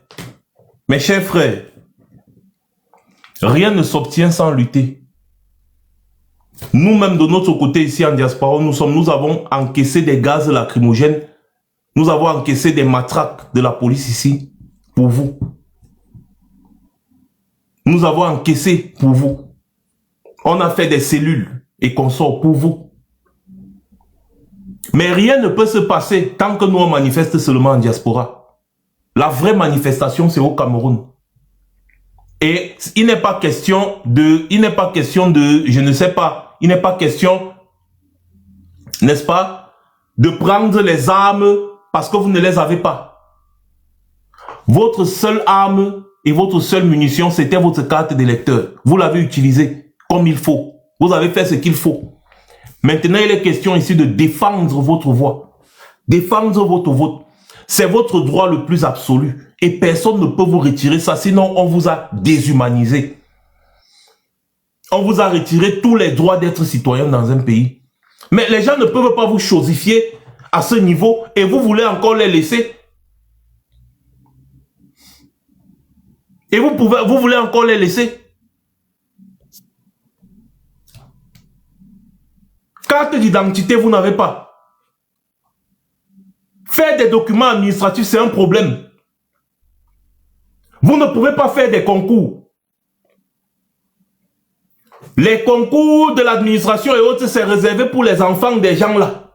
mes chers frères, rien ne s'obtient sans lutter. Nous-mêmes, de notre côté, ici en diaspora, nous avons encaissé des gaz lacrymogènes. Nous avons encaissé des matraques de la police ici, pour vous. Nous avons encaissé pour vous. On a fait des cellules et consorts pour vous. Mais rien ne peut se passer tant que nous on manifeste seulement en diaspora. La vraie manifestation, c'est au Cameroun. Et il n'est pas question de, je ne sais pas, il n'est pas question, n'est-ce pas, de prendre les armes parce que vous ne les avez pas. Votre seule arme et votre seule munition, c'était votre carte d'électeur. Vous l'avez utilisée comme il faut. Vous avez fait ce qu'il faut. Maintenant, il est question ici de défendre votre voix. Défendre votre vote. C'est votre droit le plus absolu. Et personne ne peut vous retirer ça, sinon on vous a déshumanisé. On vous a retiré tous les droits d'être citoyen dans un pays. Mais les gens ne peuvent pas vous chosifier à ce niveau et vous voulez encore les laisser. Et vous voulez encore les laisser. Carte d'identité, vous n'avez pas. Faire des documents administratifs, c'est un problème. Vous ne pouvez pas faire des concours. Les concours de l'administration et autres, c'est réservé pour les enfants des gens là.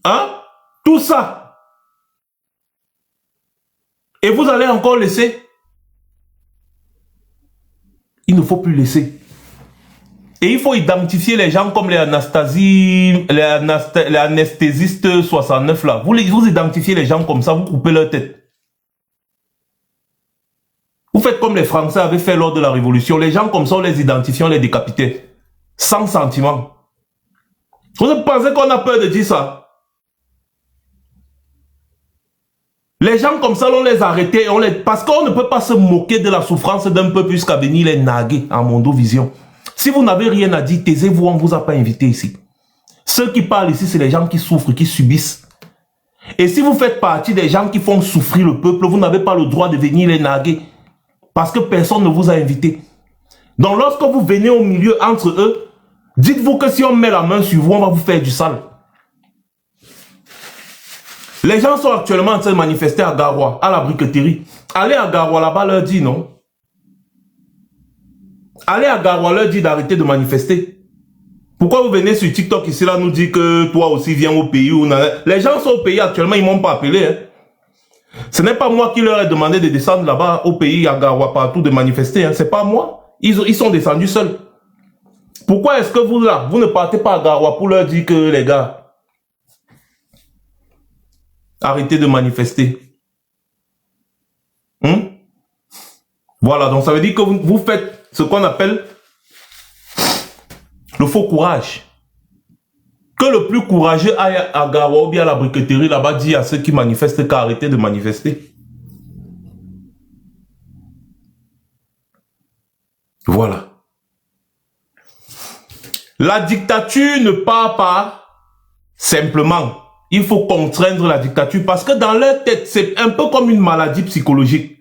Hein? Tout ça. Et vous allez encore laisser? Il ne faut plus laisser. Et il faut identifier les gens comme les anesthésistes 69 là. Vous identifiez les gens comme ça, vous coupez leur tête. Vous faites comme les Français avaient fait lors de la Révolution. Les gens comme ça, on les identifie, on les décapitait. Sans sentiment. Vous pensez qu'on a peur de dire ça? Les gens comme ça, on les arrêtait. Parce qu'on ne peut pas se moquer de la souffrance d'un peuple jusqu'à venir les naguer en Mondovision. Si vous n'avez rien à dire, taisez-vous, on ne vous a pas invité ici. Ceux qui parlent ici, c'est les gens qui souffrent, qui subissent. Et si vous faites partie des gens qui font souffrir le peuple, vous n'avez pas le droit de venir les naguer. Parce que personne ne vous a invité. Donc lorsque vous venez au milieu entre eux, dites-vous que si on met la main sur vous, on va vous faire du sale. Les gens sont actuellement en train de manifester à Garoua, à la briqueterie. Allez à Garoua là-bas, leur dit non. Allez à Garoua, leur dit d'arrêter de manifester. Pourquoi vous venez sur TikTok ici là nous dire que toi aussi viens au pays où les gens sont au pays actuellement, ils ne m'ont pas appelé. Hein. Ce n'est pas moi qui leur ai demandé de descendre là-bas au pays à Garoua partout de manifester. Hein. C'est pas moi. Ils sont descendus seuls. Pourquoi est-ce que vous là, vous ne partez pas à Garoua pour leur dire que les gars, arrêtez de manifester. Voilà, donc ça veut dire que vous faites ce qu'on appelle le faux courage. Que le plus courageux aille à Garoua ou bien à la briqueterie là-bas dit à ceux qui manifestent qu'arrêtez de manifester. Voilà. La dictature ne part pas simplement. Il faut contraindre la dictature parce que dans leur tête, c'est un peu comme une maladie psychologique.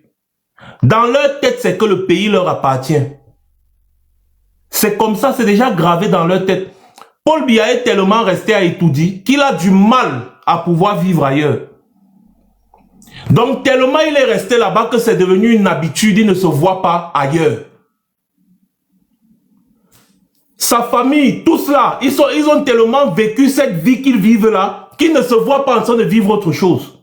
Dans leur tête, c'est que le pays leur appartient. C'est comme ça, c'est déjà gravé dans leur tête. Paul Biya est tellement resté à Etoudi qu'il a du mal à pouvoir vivre ailleurs. Donc tellement il est resté là-bas que c'est devenu une habitude, il ne se voit pas ailleurs. Sa famille, tout cela, ils ont tellement vécu cette vie qu'ils vivent là, qu'ils ne se voient pas en train de vivre autre chose.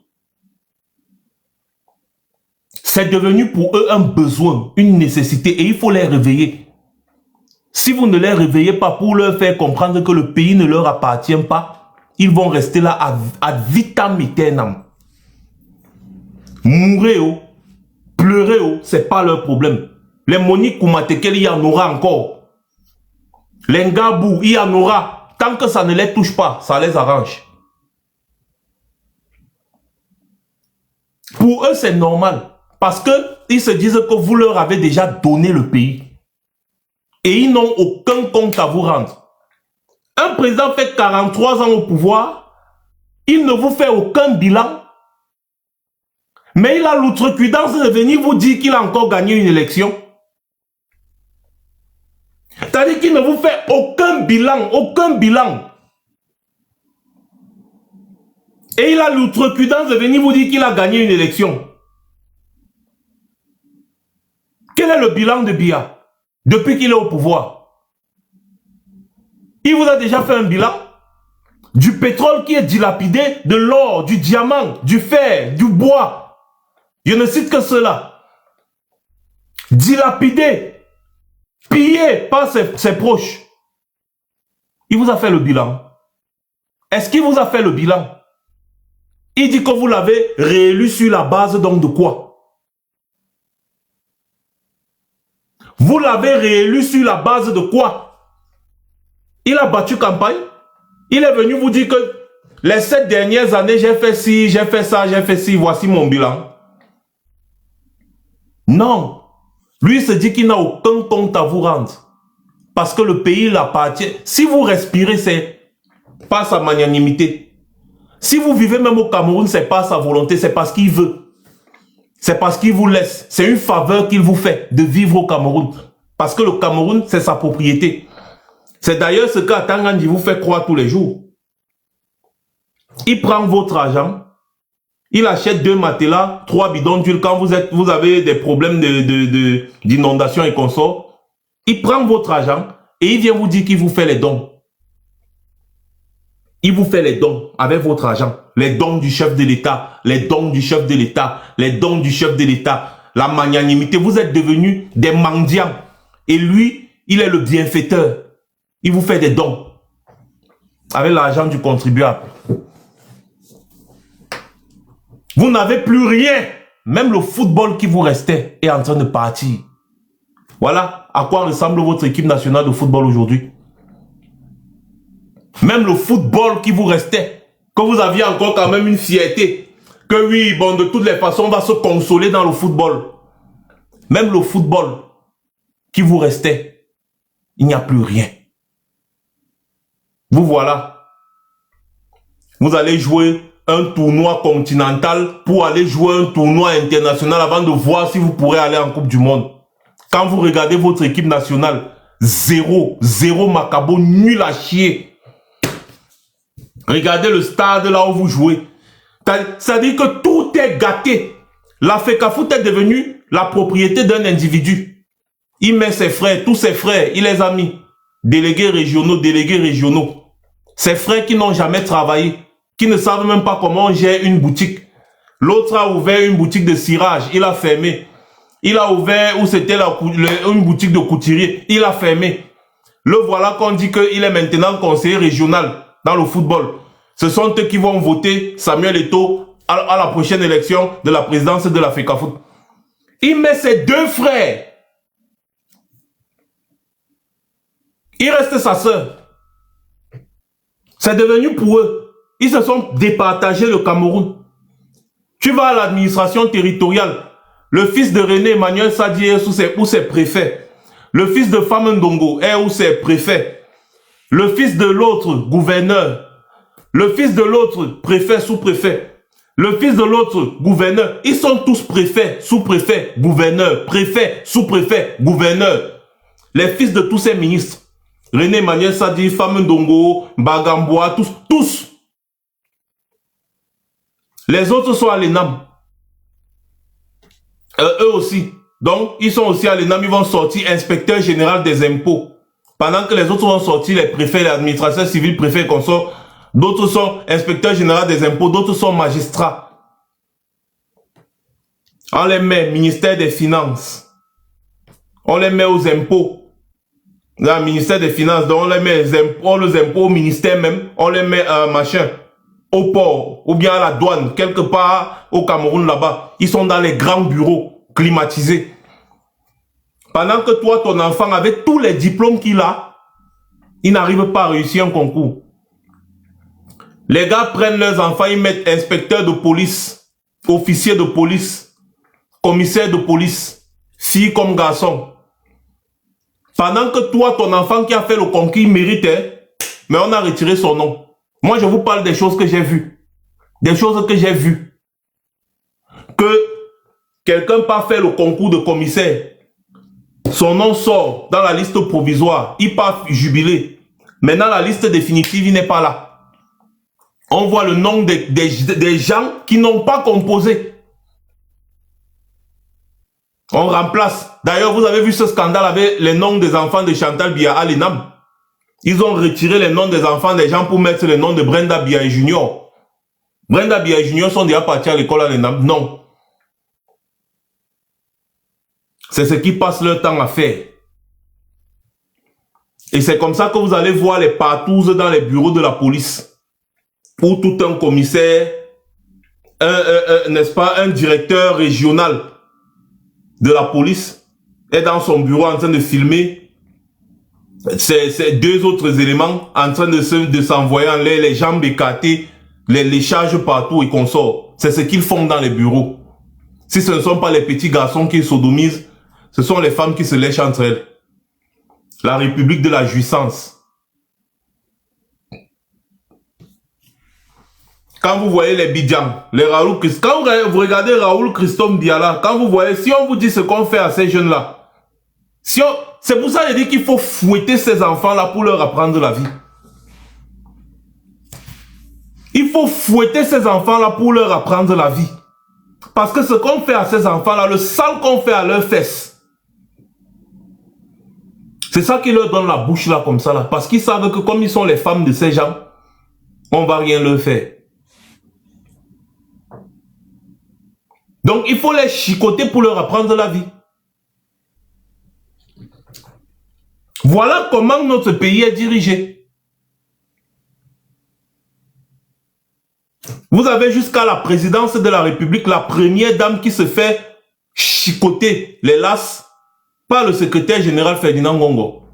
C'est devenu pour eux un besoin, une nécessité et il faut les réveiller. Si vous ne les réveillez pas pour leur faire comprendre que le pays ne leur appartient pas, ils vont rester là ad vitam aeternam. Mourir, pleurer, c'est pas leur problème. Les Monique Koumatekel, il y en aura encore. Les Ngabou, il y en aura. Tant que ça ne les touche pas, ça les arrange. Pour eux, c'est normal. Parce qu'ils se disent que vous leur avez déjà donné le pays. Et ils n'ont aucun compte à vous rendre. Un président fait 43 ans au pouvoir, il ne vous fait aucun bilan, mais il a l'outrecuidance de venir vous dire qu'il a encore gagné une élection. C'est-à-dire qu'il ne vous fait aucun bilan, aucun bilan. Et il a l'outrecuidance de venir vous dire qu'il a gagné une élection. Quel est le bilan de Biya depuis qu'il est au pouvoir? Il vous a déjà fait un bilan du pétrole qui est dilapidé, de l'or, du diamant, du fer, du bois. Je ne cite que cela. Dilapidé, pillé par ses proches. Il vous a fait le bilan. Est-ce qu'il vous a fait le bilan? Il dit que vous l'avez réélu sur la base donc de quoi? Vous l'avez réélu sur la base de quoi? Il a battu campagne. Il est venu vous dire que les 7 dernières années, j'ai fait ci, j'ai fait ça, j'ai fait ci, voici mon bilan. Non. Lui, il se dit qu'il n'a aucun compte à vous rendre. Parce que le pays l'appartient. Si vous respirez, c'est pas sa magnanimité. Si vous vivez même au Cameroun, c'est pas sa volonté, c'est parce qu'il veut. C'est parce qu'il vous laisse. C'est une faveur qu'il vous fait de vivre au Cameroun. Parce que le Cameroun, c'est sa propriété. C'est d'ailleurs ce qu'Atangandi vous fait croire tous les jours. Il prend votre argent, il achète 2 matelas, 3 bidons d'huile quand vous avez des problèmes d'inondation et consorts. Il prend votre argent et il vient vous dire qu'il vous fait les dons. Il vous fait les dons avec votre argent. Les dons du chef de l'État, les dons du chef de l'État, les dons du chef de l'État, la magnanimité. Vous êtes devenus des mendiants. Et lui, il est le bienfaiteur. Il vous fait des dons avec l'argent du contribuable. Vous n'avez plus rien. Même le football qui vous restait est en train de partir. Voilà à quoi ressemble votre équipe nationale de football aujourd'hui. Même le football qui vous restait, que vous aviez encore quand même une fierté, que oui, bon, de toutes les façons, on va se consoler dans le football. Même le football qui vous restait, il n'y a plus rien. Vous voilà. Vous allez jouer un tournoi continental pour aller jouer un tournoi international avant de voir si vous pourrez aller en Coupe du Monde. Quand vous regardez votre équipe nationale, zéro macabo, nul à chier. Regardez le stade là où vous jouez. Ça dit que tout est gâté. La FECAFOOT est devenue la propriété d'un individu. Il met ses frères, tous ses frères, il les a mis. Délégués régionaux. Ses frères qui n'ont jamais travaillé, qui ne savent même pas comment on gère une boutique. L'autre a ouvert une boutique de cirage, il a fermé. Il a ouvert où c'était une boutique de couturier, il a fermé. Le voilà qu'on dit qu'il est maintenant conseiller régional dans le football. Ce sont eux qui vont voter Samuel Eto'o à la prochaine élection de la présidence de la FECAFOOT. Il met ses deux frères. Il reste sa sœur. C'est devenu pour eux. Ils se sont départagés le Cameroun. Tu vas à l'administration territoriale. Le fils de René Emmanuel Sadi est où c'est préfet. Le fils de Famendongo est où c'est préfet. Le fils de l'autre gouverneur. Le fils de l'autre préfet, sous-préfet. Le fils de l'autre gouverneur. Ils sont tous préfets, sous-préfets, gouverneurs, préfets, sous-préfets, gouverneurs. Les fils de tous ces ministres. René Emmanuel Sadi, Famendongo, Bagamboa, tous. Les autres sont à l'ENAM. Eux aussi. Donc, ils sont aussi à l'ENAM, ils vont sortir inspecteur général des impôts. Pendant que les autres vont sortir les préfets, l'administration civile, préfets, consorts. D'autres sont inspecteurs généraux des impôts, d'autres sont magistrats. On les met ministère des Finances. On les met aux impôts. Là, ministère des Finances, donc on les met les impôts au ministère même, on les met au port, ou bien à la douane, quelque part au Cameroun là-bas. Ils sont dans les grands bureaux climatisés. Pendant que toi, ton enfant, avec tous les diplômes qu'il a, il n'arrive pas à réussir un concours. Les gars prennent leurs enfants, ils mettent inspecteur de police, officier de police, commissaire de police, fille comme garçon. Pendant que toi, ton enfant qui a fait le concours, il mérite, mais on a retiré son nom. Moi, je vous parle des choses que j'ai vues. Des choses que j'ai vues. Que quelqu'un pas fait le concours de commissaire. Son nom sort dans la liste provisoire. Il part jubilé. Maintenant, la liste définitive, il n'est pas là. On voit le nom des gens qui n'ont pas composé. On remplace. D'ailleurs, vous avez vu ce scandale avec les noms des enfants de Chantal Biya à l'ENAM. Ils ont retiré les noms des enfants des gens pour mettre les noms de Brenda Biya et Junior. Brenda Biya et Junior sont déjà partis à l'école à l'ENAM. Non. C'est ce qu'ils passent leur temps à faire. Et c'est comme ça que vous allez voir les partouzes dans les bureaux de la police. Pour tout un commissaire, n'est-ce pas, un directeur régional de la police est dans son bureau en train de filmer ces deux autres éléments en train de s'envoyer en l'air, les jambes écartées, les charges partout et consorts. C'est ce qu'ils font dans les bureaux. Si ce ne sont pas les petits garçons qui sodomisent, ce sont les femmes qui se lèchent entre elles. La République de la jouissance. Quand vous voyez les Bidjans, les Raoul, quand vous regardez Raoul Christophe Diala, quand vous voyez, si on vous dit ce qu'on fait à ces jeunes-là, c'est pour ça que je dis qu'il faut fouetter ces enfants-là pour leur apprendre la vie. Il faut fouetter ces enfants-là pour leur apprendre la vie. Parce que ce qu'on fait à ces enfants-là, le sale qu'on fait à leurs fesses, c'est ça qui leur donne la bouche là comme ça là. Parce qu'ils savent que comme ils sont les femmes de ces gens, on va rien leur faire. Donc il faut les chicoter pour leur apprendre la vie. Voilà comment notre pays est dirigé. Vous avez jusqu'à la présidence de la République la première dame qui se fait chicoter les lasses par le secrétaire général Ferdinand Ngongo.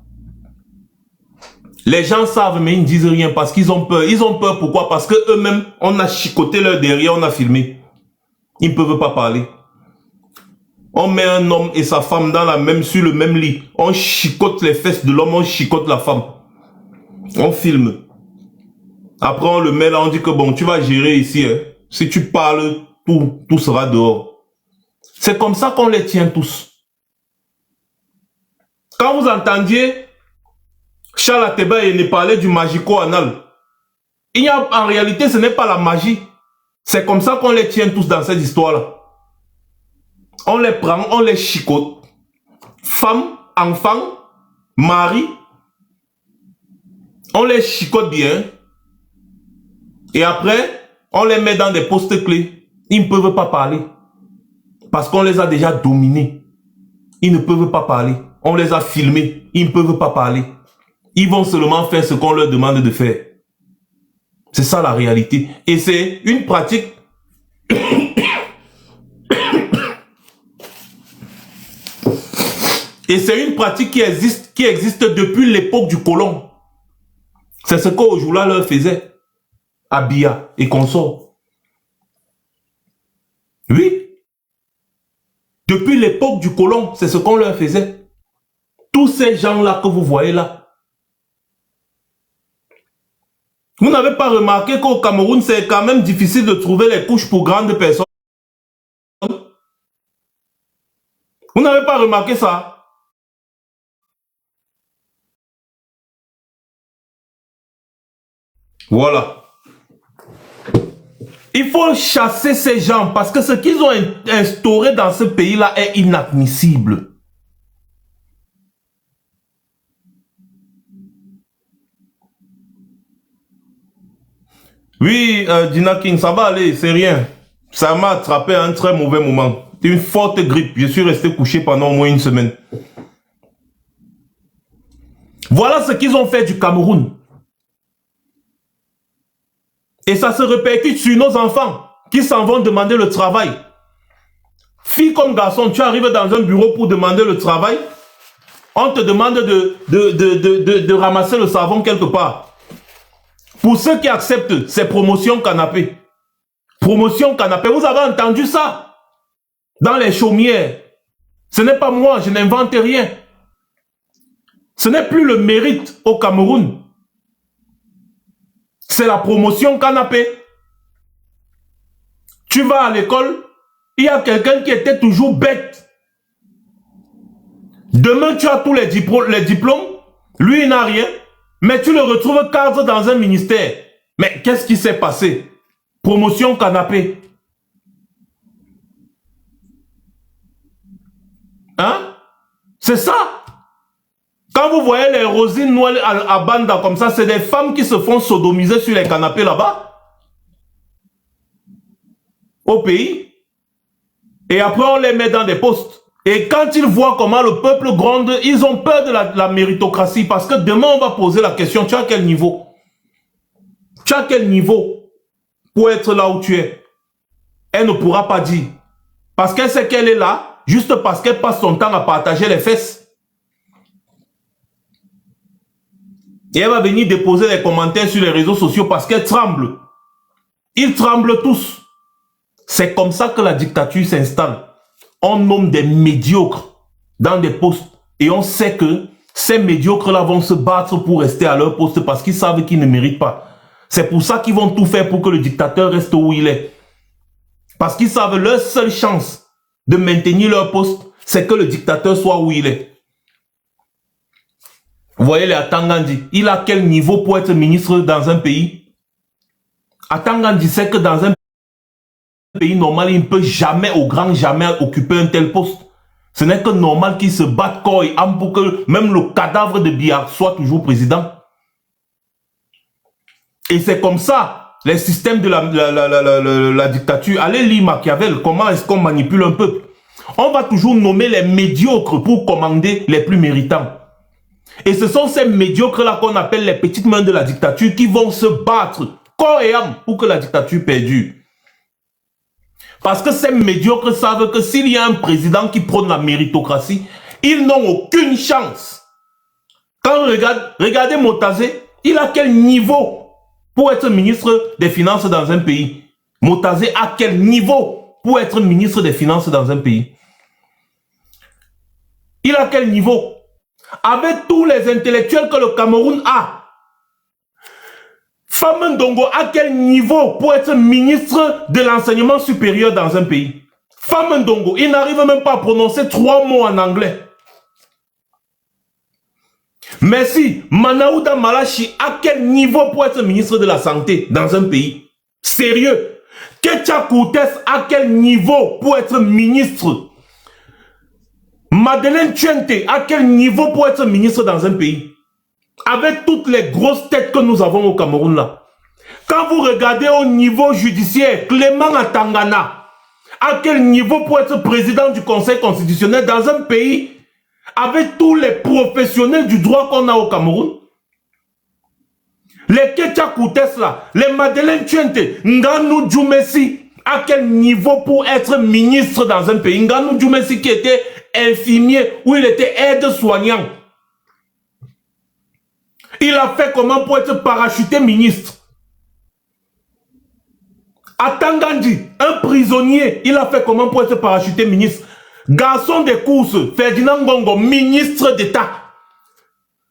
Les gens savent mais ils ne disent rien parce qu'ils ont peur. Ils ont peur pourquoi? Parce que eux-mêmes, on a chicoté leur derrière, on a filmé. Ils ne peuvent pas parler. On met un homme et sa femme sur le même lit. On chicote les fesses de l'homme, on chicote la femme. On filme. Après on le met là, on dit que bon, tu vas gérer ici. Hein. Si tu parles, tout sera dehors. C'est comme ça qu'on les tient tous. Quand vous entendiez Charles Ateba et parler du magico-anal, en réalité, ce n'est pas la magie. C'est comme ça qu'on les tient tous dans cette histoire-là. On les prend, on les chicote. Femmes, enfants, mari. On les chicote bien. Et après, on les met dans des postes clés. Ils ne peuvent pas parler. Parce qu'on les a déjà dominés. Ils ne peuvent pas parler. On les a filmés. Ils ne peuvent pas parler. Ils vont seulement faire ce qu'on leur demande de faire. C'est ça la réalité. Et c'est une pratique... Et c'est une pratique qui existe depuis l'époque du colon. C'est ce qu'Ojula leur faisait. Abia et consorts. Oui. Depuis l'époque du colon, c'est ce qu'on leur faisait. Tous ces gens-là que vous voyez là. Vous n'avez pas remarqué qu'au Cameroun, c'est quand même difficile de trouver les couches pour grandes personnes? Vous n'avez pas remarqué ça? Voilà. Il faut chasser ces gens parce que ce qu'ils ont instauré dans ce pays-là est inadmissible. Oui, Dina King, ça va aller, c'est rien. Ça m'a attrapé à un très mauvais moment. Une forte grippe. Je suis resté couché pendant au moins une semaine. Voilà ce qu'ils ont fait du Cameroun. Et ça se répercute sur nos enfants qui s'en vont demander le travail. Fille comme garçon, tu arrives dans un bureau pour demander le travail. On te demande de ramasser le savon quelque part. Pour ceux qui acceptent, c'est promotion canapé. Promotion canapé, vous avez entendu ça? Dans les chaumières. Ce n'est pas moi, je n'invente rien. Ce n'est plus le mérite au Cameroun. C'est la promotion canapé. Tu vas à l'école, il y a quelqu'un qui était toujours bête. Demain, tu as tous les diplômes, lui, il n'a rien, mais tu le retrouves cadre dans un ministère. Mais qu'est-ce qui s'est passé? Promotion canapé. Hein? C'est ça. Quand vous voyez les rosines noires à Banda comme ça, c'est des femmes qui se font sodomiser sur les canapés là-bas. Au pays. Et après, on les met dans des postes. Et quand ils voient comment le peuple gronde, ils ont peur de la méritocratie. Parce que demain, on va poser la question, tu as quel niveau? Tu as quel niveau pour être là où tu es? Elle ne pourra pas dire. Parce qu'elle sait qu'elle est là, juste parce qu'elle passe son temps à partager les fesses. Et elle va venir déposer des commentaires sur les réseaux sociaux parce qu'elle tremble. Ils tremblent tous. C'est comme ça que la dictature s'installe. On nomme des médiocres dans des postes. Et on sait que ces médiocres-là vont se battre pour rester à leur poste parce qu'ils savent qu'ils ne méritent pas. C'est pour ça qu'ils vont tout faire pour que le dictateur reste où il est. Parce qu'ils savent leur seule chance de maintenir leur poste, c'est que le dictateur soit où il est. Vous voyez les Atangandi, il a quel niveau pour être ministre dans un pays? Atangandi sait que dans un pays normal, il ne peut jamais, au grand jamais, occuper un tel poste. Ce n'est que normal qu'il se batte corps et âme pour que même le cadavre de Biya soit toujours président. Et c'est comme ça, les systèmes de la dictature. Allez lire Machiavel, comment est-ce qu'on manipule un peuple? On va toujours nommer les médiocres pour commander les plus méritants. Et ce sont ces médiocres-là qu'on appelle les petites mains de la dictature qui vont se battre corps et âme pour que la dictature perdure. Parce que ces médiocres savent que s'il y a un président qui prône la méritocratie, ils n'ont aucune chance. Quand regardez Motazé, il a quel niveau pour être ministre des Finances dans un pays? Motazé a quel niveau pour être ministre des Finances dans un pays? Il a quel niveau? Avec tous les intellectuels que le Cameroun a, Fama Ndongo a quel niveau pour être ministre de l'enseignement supérieur dans un pays? Fama Ndongo, il n'arrive même pas à prononcer 3 mots en anglais. Mais si Manaouda Malachi a quel niveau pour être ministre de la Santé dans un pays? Sérieux. Ketcha Koutes a quel niveau pour être ministre? Madeleine Tchente a quel niveau pour être ministre dans un pays? Avec toutes les grosses têtes que nous avons au Cameroun là. Quand vous regardez au niveau judiciaire, Clément Atangana, à quel niveau pour être président du Conseil constitutionnel dans un pays avec tous les professionnels du droit qu'on a au Cameroun? Les Ketcha Koutes là, les Madeleine Tchente, Nganou Djoumessi, à quel niveau pour être ministre dans un pays? Nganou Djoumessi qui était infirmier ou il était aide-soignant. Il a fait comment pour être parachuté ministre? Atangandi, un prisonnier, il a fait comment pour être parachuté ministre? Garçon des courses, Ferdinand Ngongo, ministre d'État.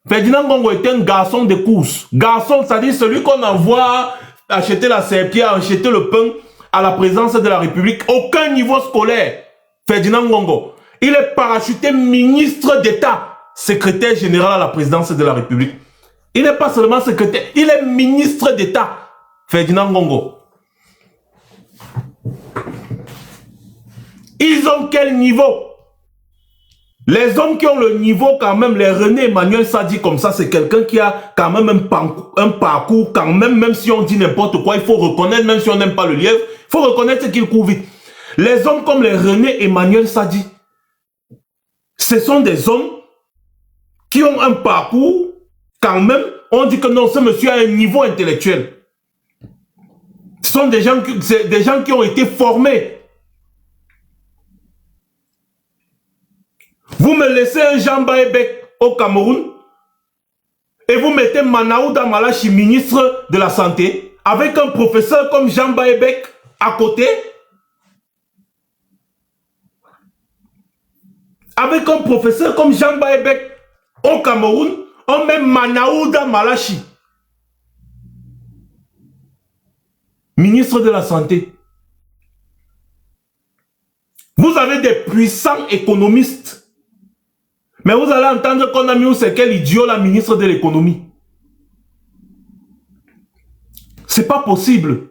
Ferdinand Ngongo était un garçon de course. Garçon, c'est-à-dire celui qu'on envoie acheter la serpillère, acheter le pain à la présidence de la République. Aucun niveau scolaire. Ferdinand Ngongo. Il est parachuté ministre d'État, secrétaire général à la présidence de la République. Il n'est pas seulement secrétaire, il est ministre d'État. Ferdinand Ngongo. Ils ont quel niveau? Les hommes qui ont le niveau quand même, les René Emmanuel Sadi comme ça, c'est quelqu'un qui a quand même un parcours quand même si on dit n'importe quoi, il faut reconnaître, même si on n'aime pas le lièvre, il faut reconnaître qu'il court vite. Les hommes comme les René Emmanuel Sadi, ce sont des hommes qui ont un parcours quand même, on dit que non, ce monsieur a un niveau intellectuel. Ce sont des gens qui ont été formés. Vous me laissez un Jean Baebek au Cameroun et vous mettez Manaouda Malachi, ministre de la Santé, avec un professeur comme Jean Baebek à côté. Avec un professeur comme Jean Baebek au Cameroun, on met Manaouda Malachi, ministre de la Santé. Vous avez des puissants économistes. Mais vous allez entendre qu'on a mis c'est quel idiot la ministre de l'économie. C'est pas possible.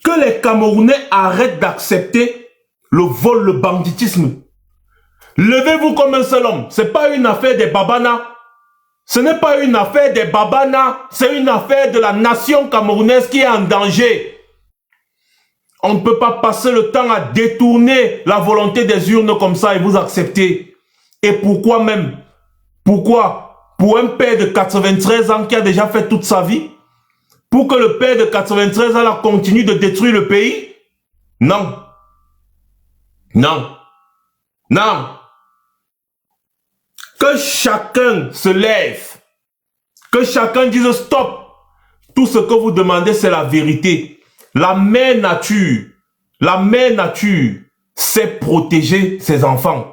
Que les Camerounais arrêtent d'accepter le vol, le banditisme. Levez-vous comme un seul homme. C'est pas une affaire des babanas. Ce n'est pas une affaire des babanas. C'est une affaire de la nation camerounaise qui est en danger. On ne peut pas passer le temps à détourner la volonté des urnes comme ça et vous accepter. Et pourquoi même? Pourquoi? Pour un père de 93 ans qui a déjà fait toute sa vie? Pour que le père de 93 ans continue de détruire le pays? Non. Non. Non. Que chacun se lève. Que chacun dise stop. Tout ce que vous demandez, c'est la vérité. La mère nature sait protéger ses enfants.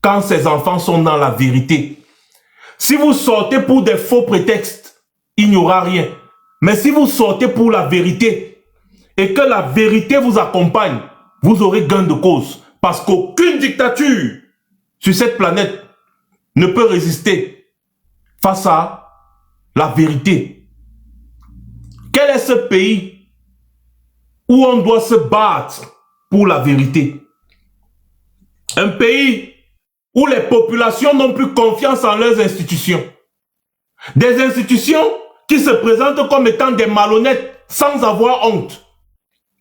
Quand ses enfants sont dans la vérité. Si vous sortez pour des faux prétextes, il n'y aura rien. Mais si vous sortez pour la vérité et que la vérité vous accompagne, vous aurez gain de cause. Parce qu'aucune dictature sur cette planète ne peut résister face à la vérité. Quel est ce pays où on doit se battre pour la vérité? Un pays où les populations n'ont plus confiance en leurs institutions. Des institutions qui se présentent comme étant des malhonnêtes sans avoir honte.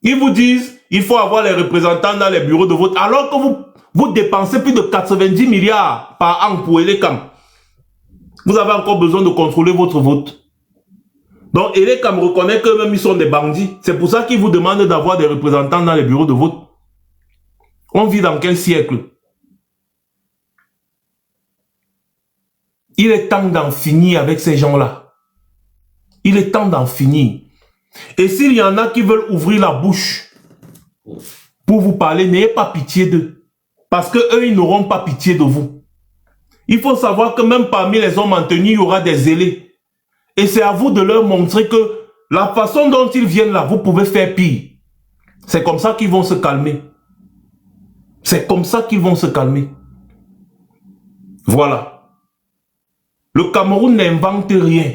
Ils vous disent, il faut avoir les représentants dans les bureaux de vote, alors que vous dépensez plus de 90 milliards par an pour Elekam. Vous avez encore besoin de contrôler votre vote. Donc, Elekam reconnaît qu'eux-mêmes, ils sont des bandits. C'est pour ça qu'ils vous demandent d'avoir des représentants dans les bureaux de vote. On vit dans quel siècle? Il est temps d'en finir avec ces gens-là. Il est temps d'en finir. Et s'il y en a qui veulent ouvrir la bouche pour vous parler, n'ayez pas pitié d'eux. Parce qu'eux, ils n'auront pas pitié de vous. Il faut savoir que même parmi les hommes en tenue, il y aura des zélés. Et c'est à vous de leur montrer que la façon dont ils viennent là, vous pouvez faire pire. C'est comme ça qu'ils vont se calmer. C'est comme ça qu'ils vont se calmer. Voilà. Le Cameroun n'invente rien.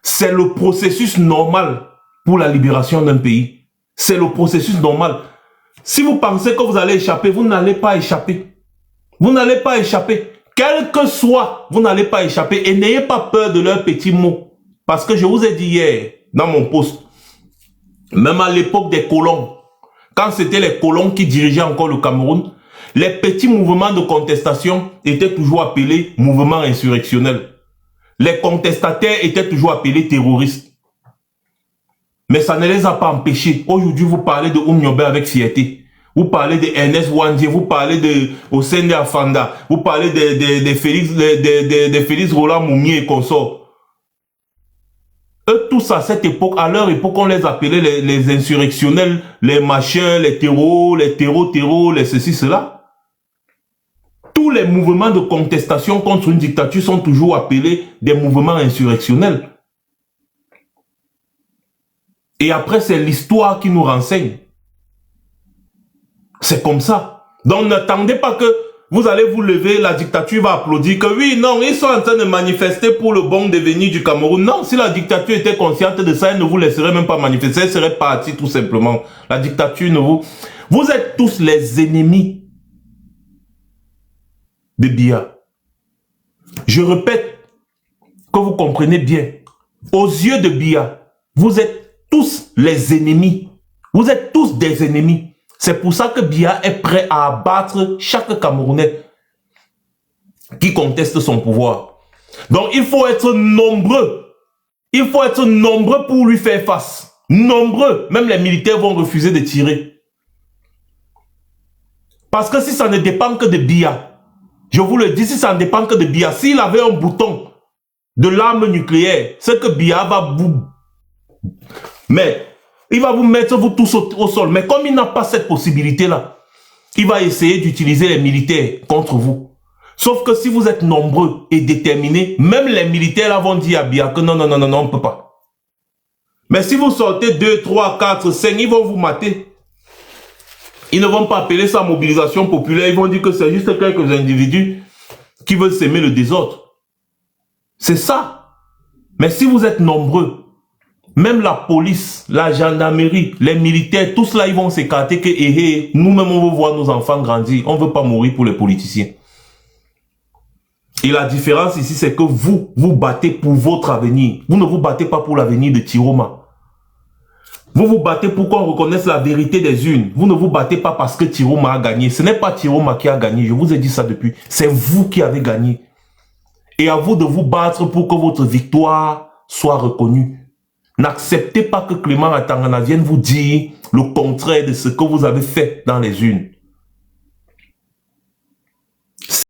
C'est le processus normal pour la libération d'un pays. C'est le processus normal. Si vous pensez que vous allez échapper, vous n'allez pas échapper. Vous n'allez pas échapper. Quel que soit, vous n'allez pas échapper. Et n'ayez pas peur de leurs petits mots. Parce que je vous ai dit hier, dans mon post, même à l'époque des colons, quand c'était les colons qui dirigeaient encore le Cameroun, les petits mouvements de contestation étaient toujours appelés mouvements insurrectionnels. Les contestataires étaient toujours appelés terroristes. Mais ça ne les a pas empêchés. Aujourd'hui, vous parlez de Oumniobé avec fierté. Vous parlez de Ernest Ouandjé, vous parlez de Hossein Afanda, vous parlez de Félix Roland Moumié et consorts. Eux tous à cette époque, à leur époque, on les appelait les insurrectionnels, les machins, les terreaux, les ceci, cela. Tous les mouvements de contestation contre une dictature sont toujours appelés des mouvements insurrectionnels. Et après, c'est l'histoire qui nous renseigne. C'est comme ça. Donc, n'attendez pas que vous allez vous lever, la dictature va applaudir que oui, non, ils sont en train de manifester pour le bon devenir du Cameroun. Non, si la dictature était consciente de ça, elle ne vous laisserait même pas manifester, elle serait partie tout simplement. La dictature ne vous... Vous êtes tous les ennemis de Biya. Je répète, que vous comprenez bien. Aux yeux de Biya, vous êtes tous les ennemis. Vous êtes tous des ennemis. C'est pour ça que Biya est prêt à abattre chaque Camerounais qui conteste son pouvoir. Donc il faut être nombreux. Il faut être nombreux pour lui faire face. Nombreux. Même les militaires vont refuser de tirer. Parce que si ça ne dépend que de Biya, je vous le dis, si ça ne dépend que de Biya, s'il avait un bouton de l'arme nucléaire, c'est que Biya va vous... Mais... il va vous mettre vous tous au sol. Mais comme il n'a pas cette possibilité-là, il va essayer d'utiliser les militaires contre vous. Sauf que si vous êtes nombreux et déterminés, même les militaires là vont dire à Biya que non, on ne peut pas. Mais si vous sortez 2, 3, 4, 5, ils vont vous mater. Ils ne vont pas appeler ça mobilisation populaire. Ils vont dire que c'est juste quelques individus qui veulent s'aimer le désordre. C'est ça. Mais si vous êtes nombreux, même la police, la gendarmerie, les militaires, tous là, ils vont s'écarter que nous-mêmes, on veut voir nos enfants grandir. On ne veut pas mourir pour les politiciens. Et la différence ici, c'est que vous, vous battez pour votre avenir. Vous ne vous battez pas pour l'avenir de Tiroma. Vous vous battez pour qu'on reconnaisse la vérité des urnes. Vous ne vous battez pas parce que Tiroma a gagné. Ce n'est pas Tiroma qui a gagné. Je vous ai dit ça depuis. C'est vous qui avez gagné. Et à vous de vous battre pour que votre victoire soit reconnue. N'acceptez pas que Clément Atangana vienne vous dire le contraire de ce que vous avez fait dans les urnes.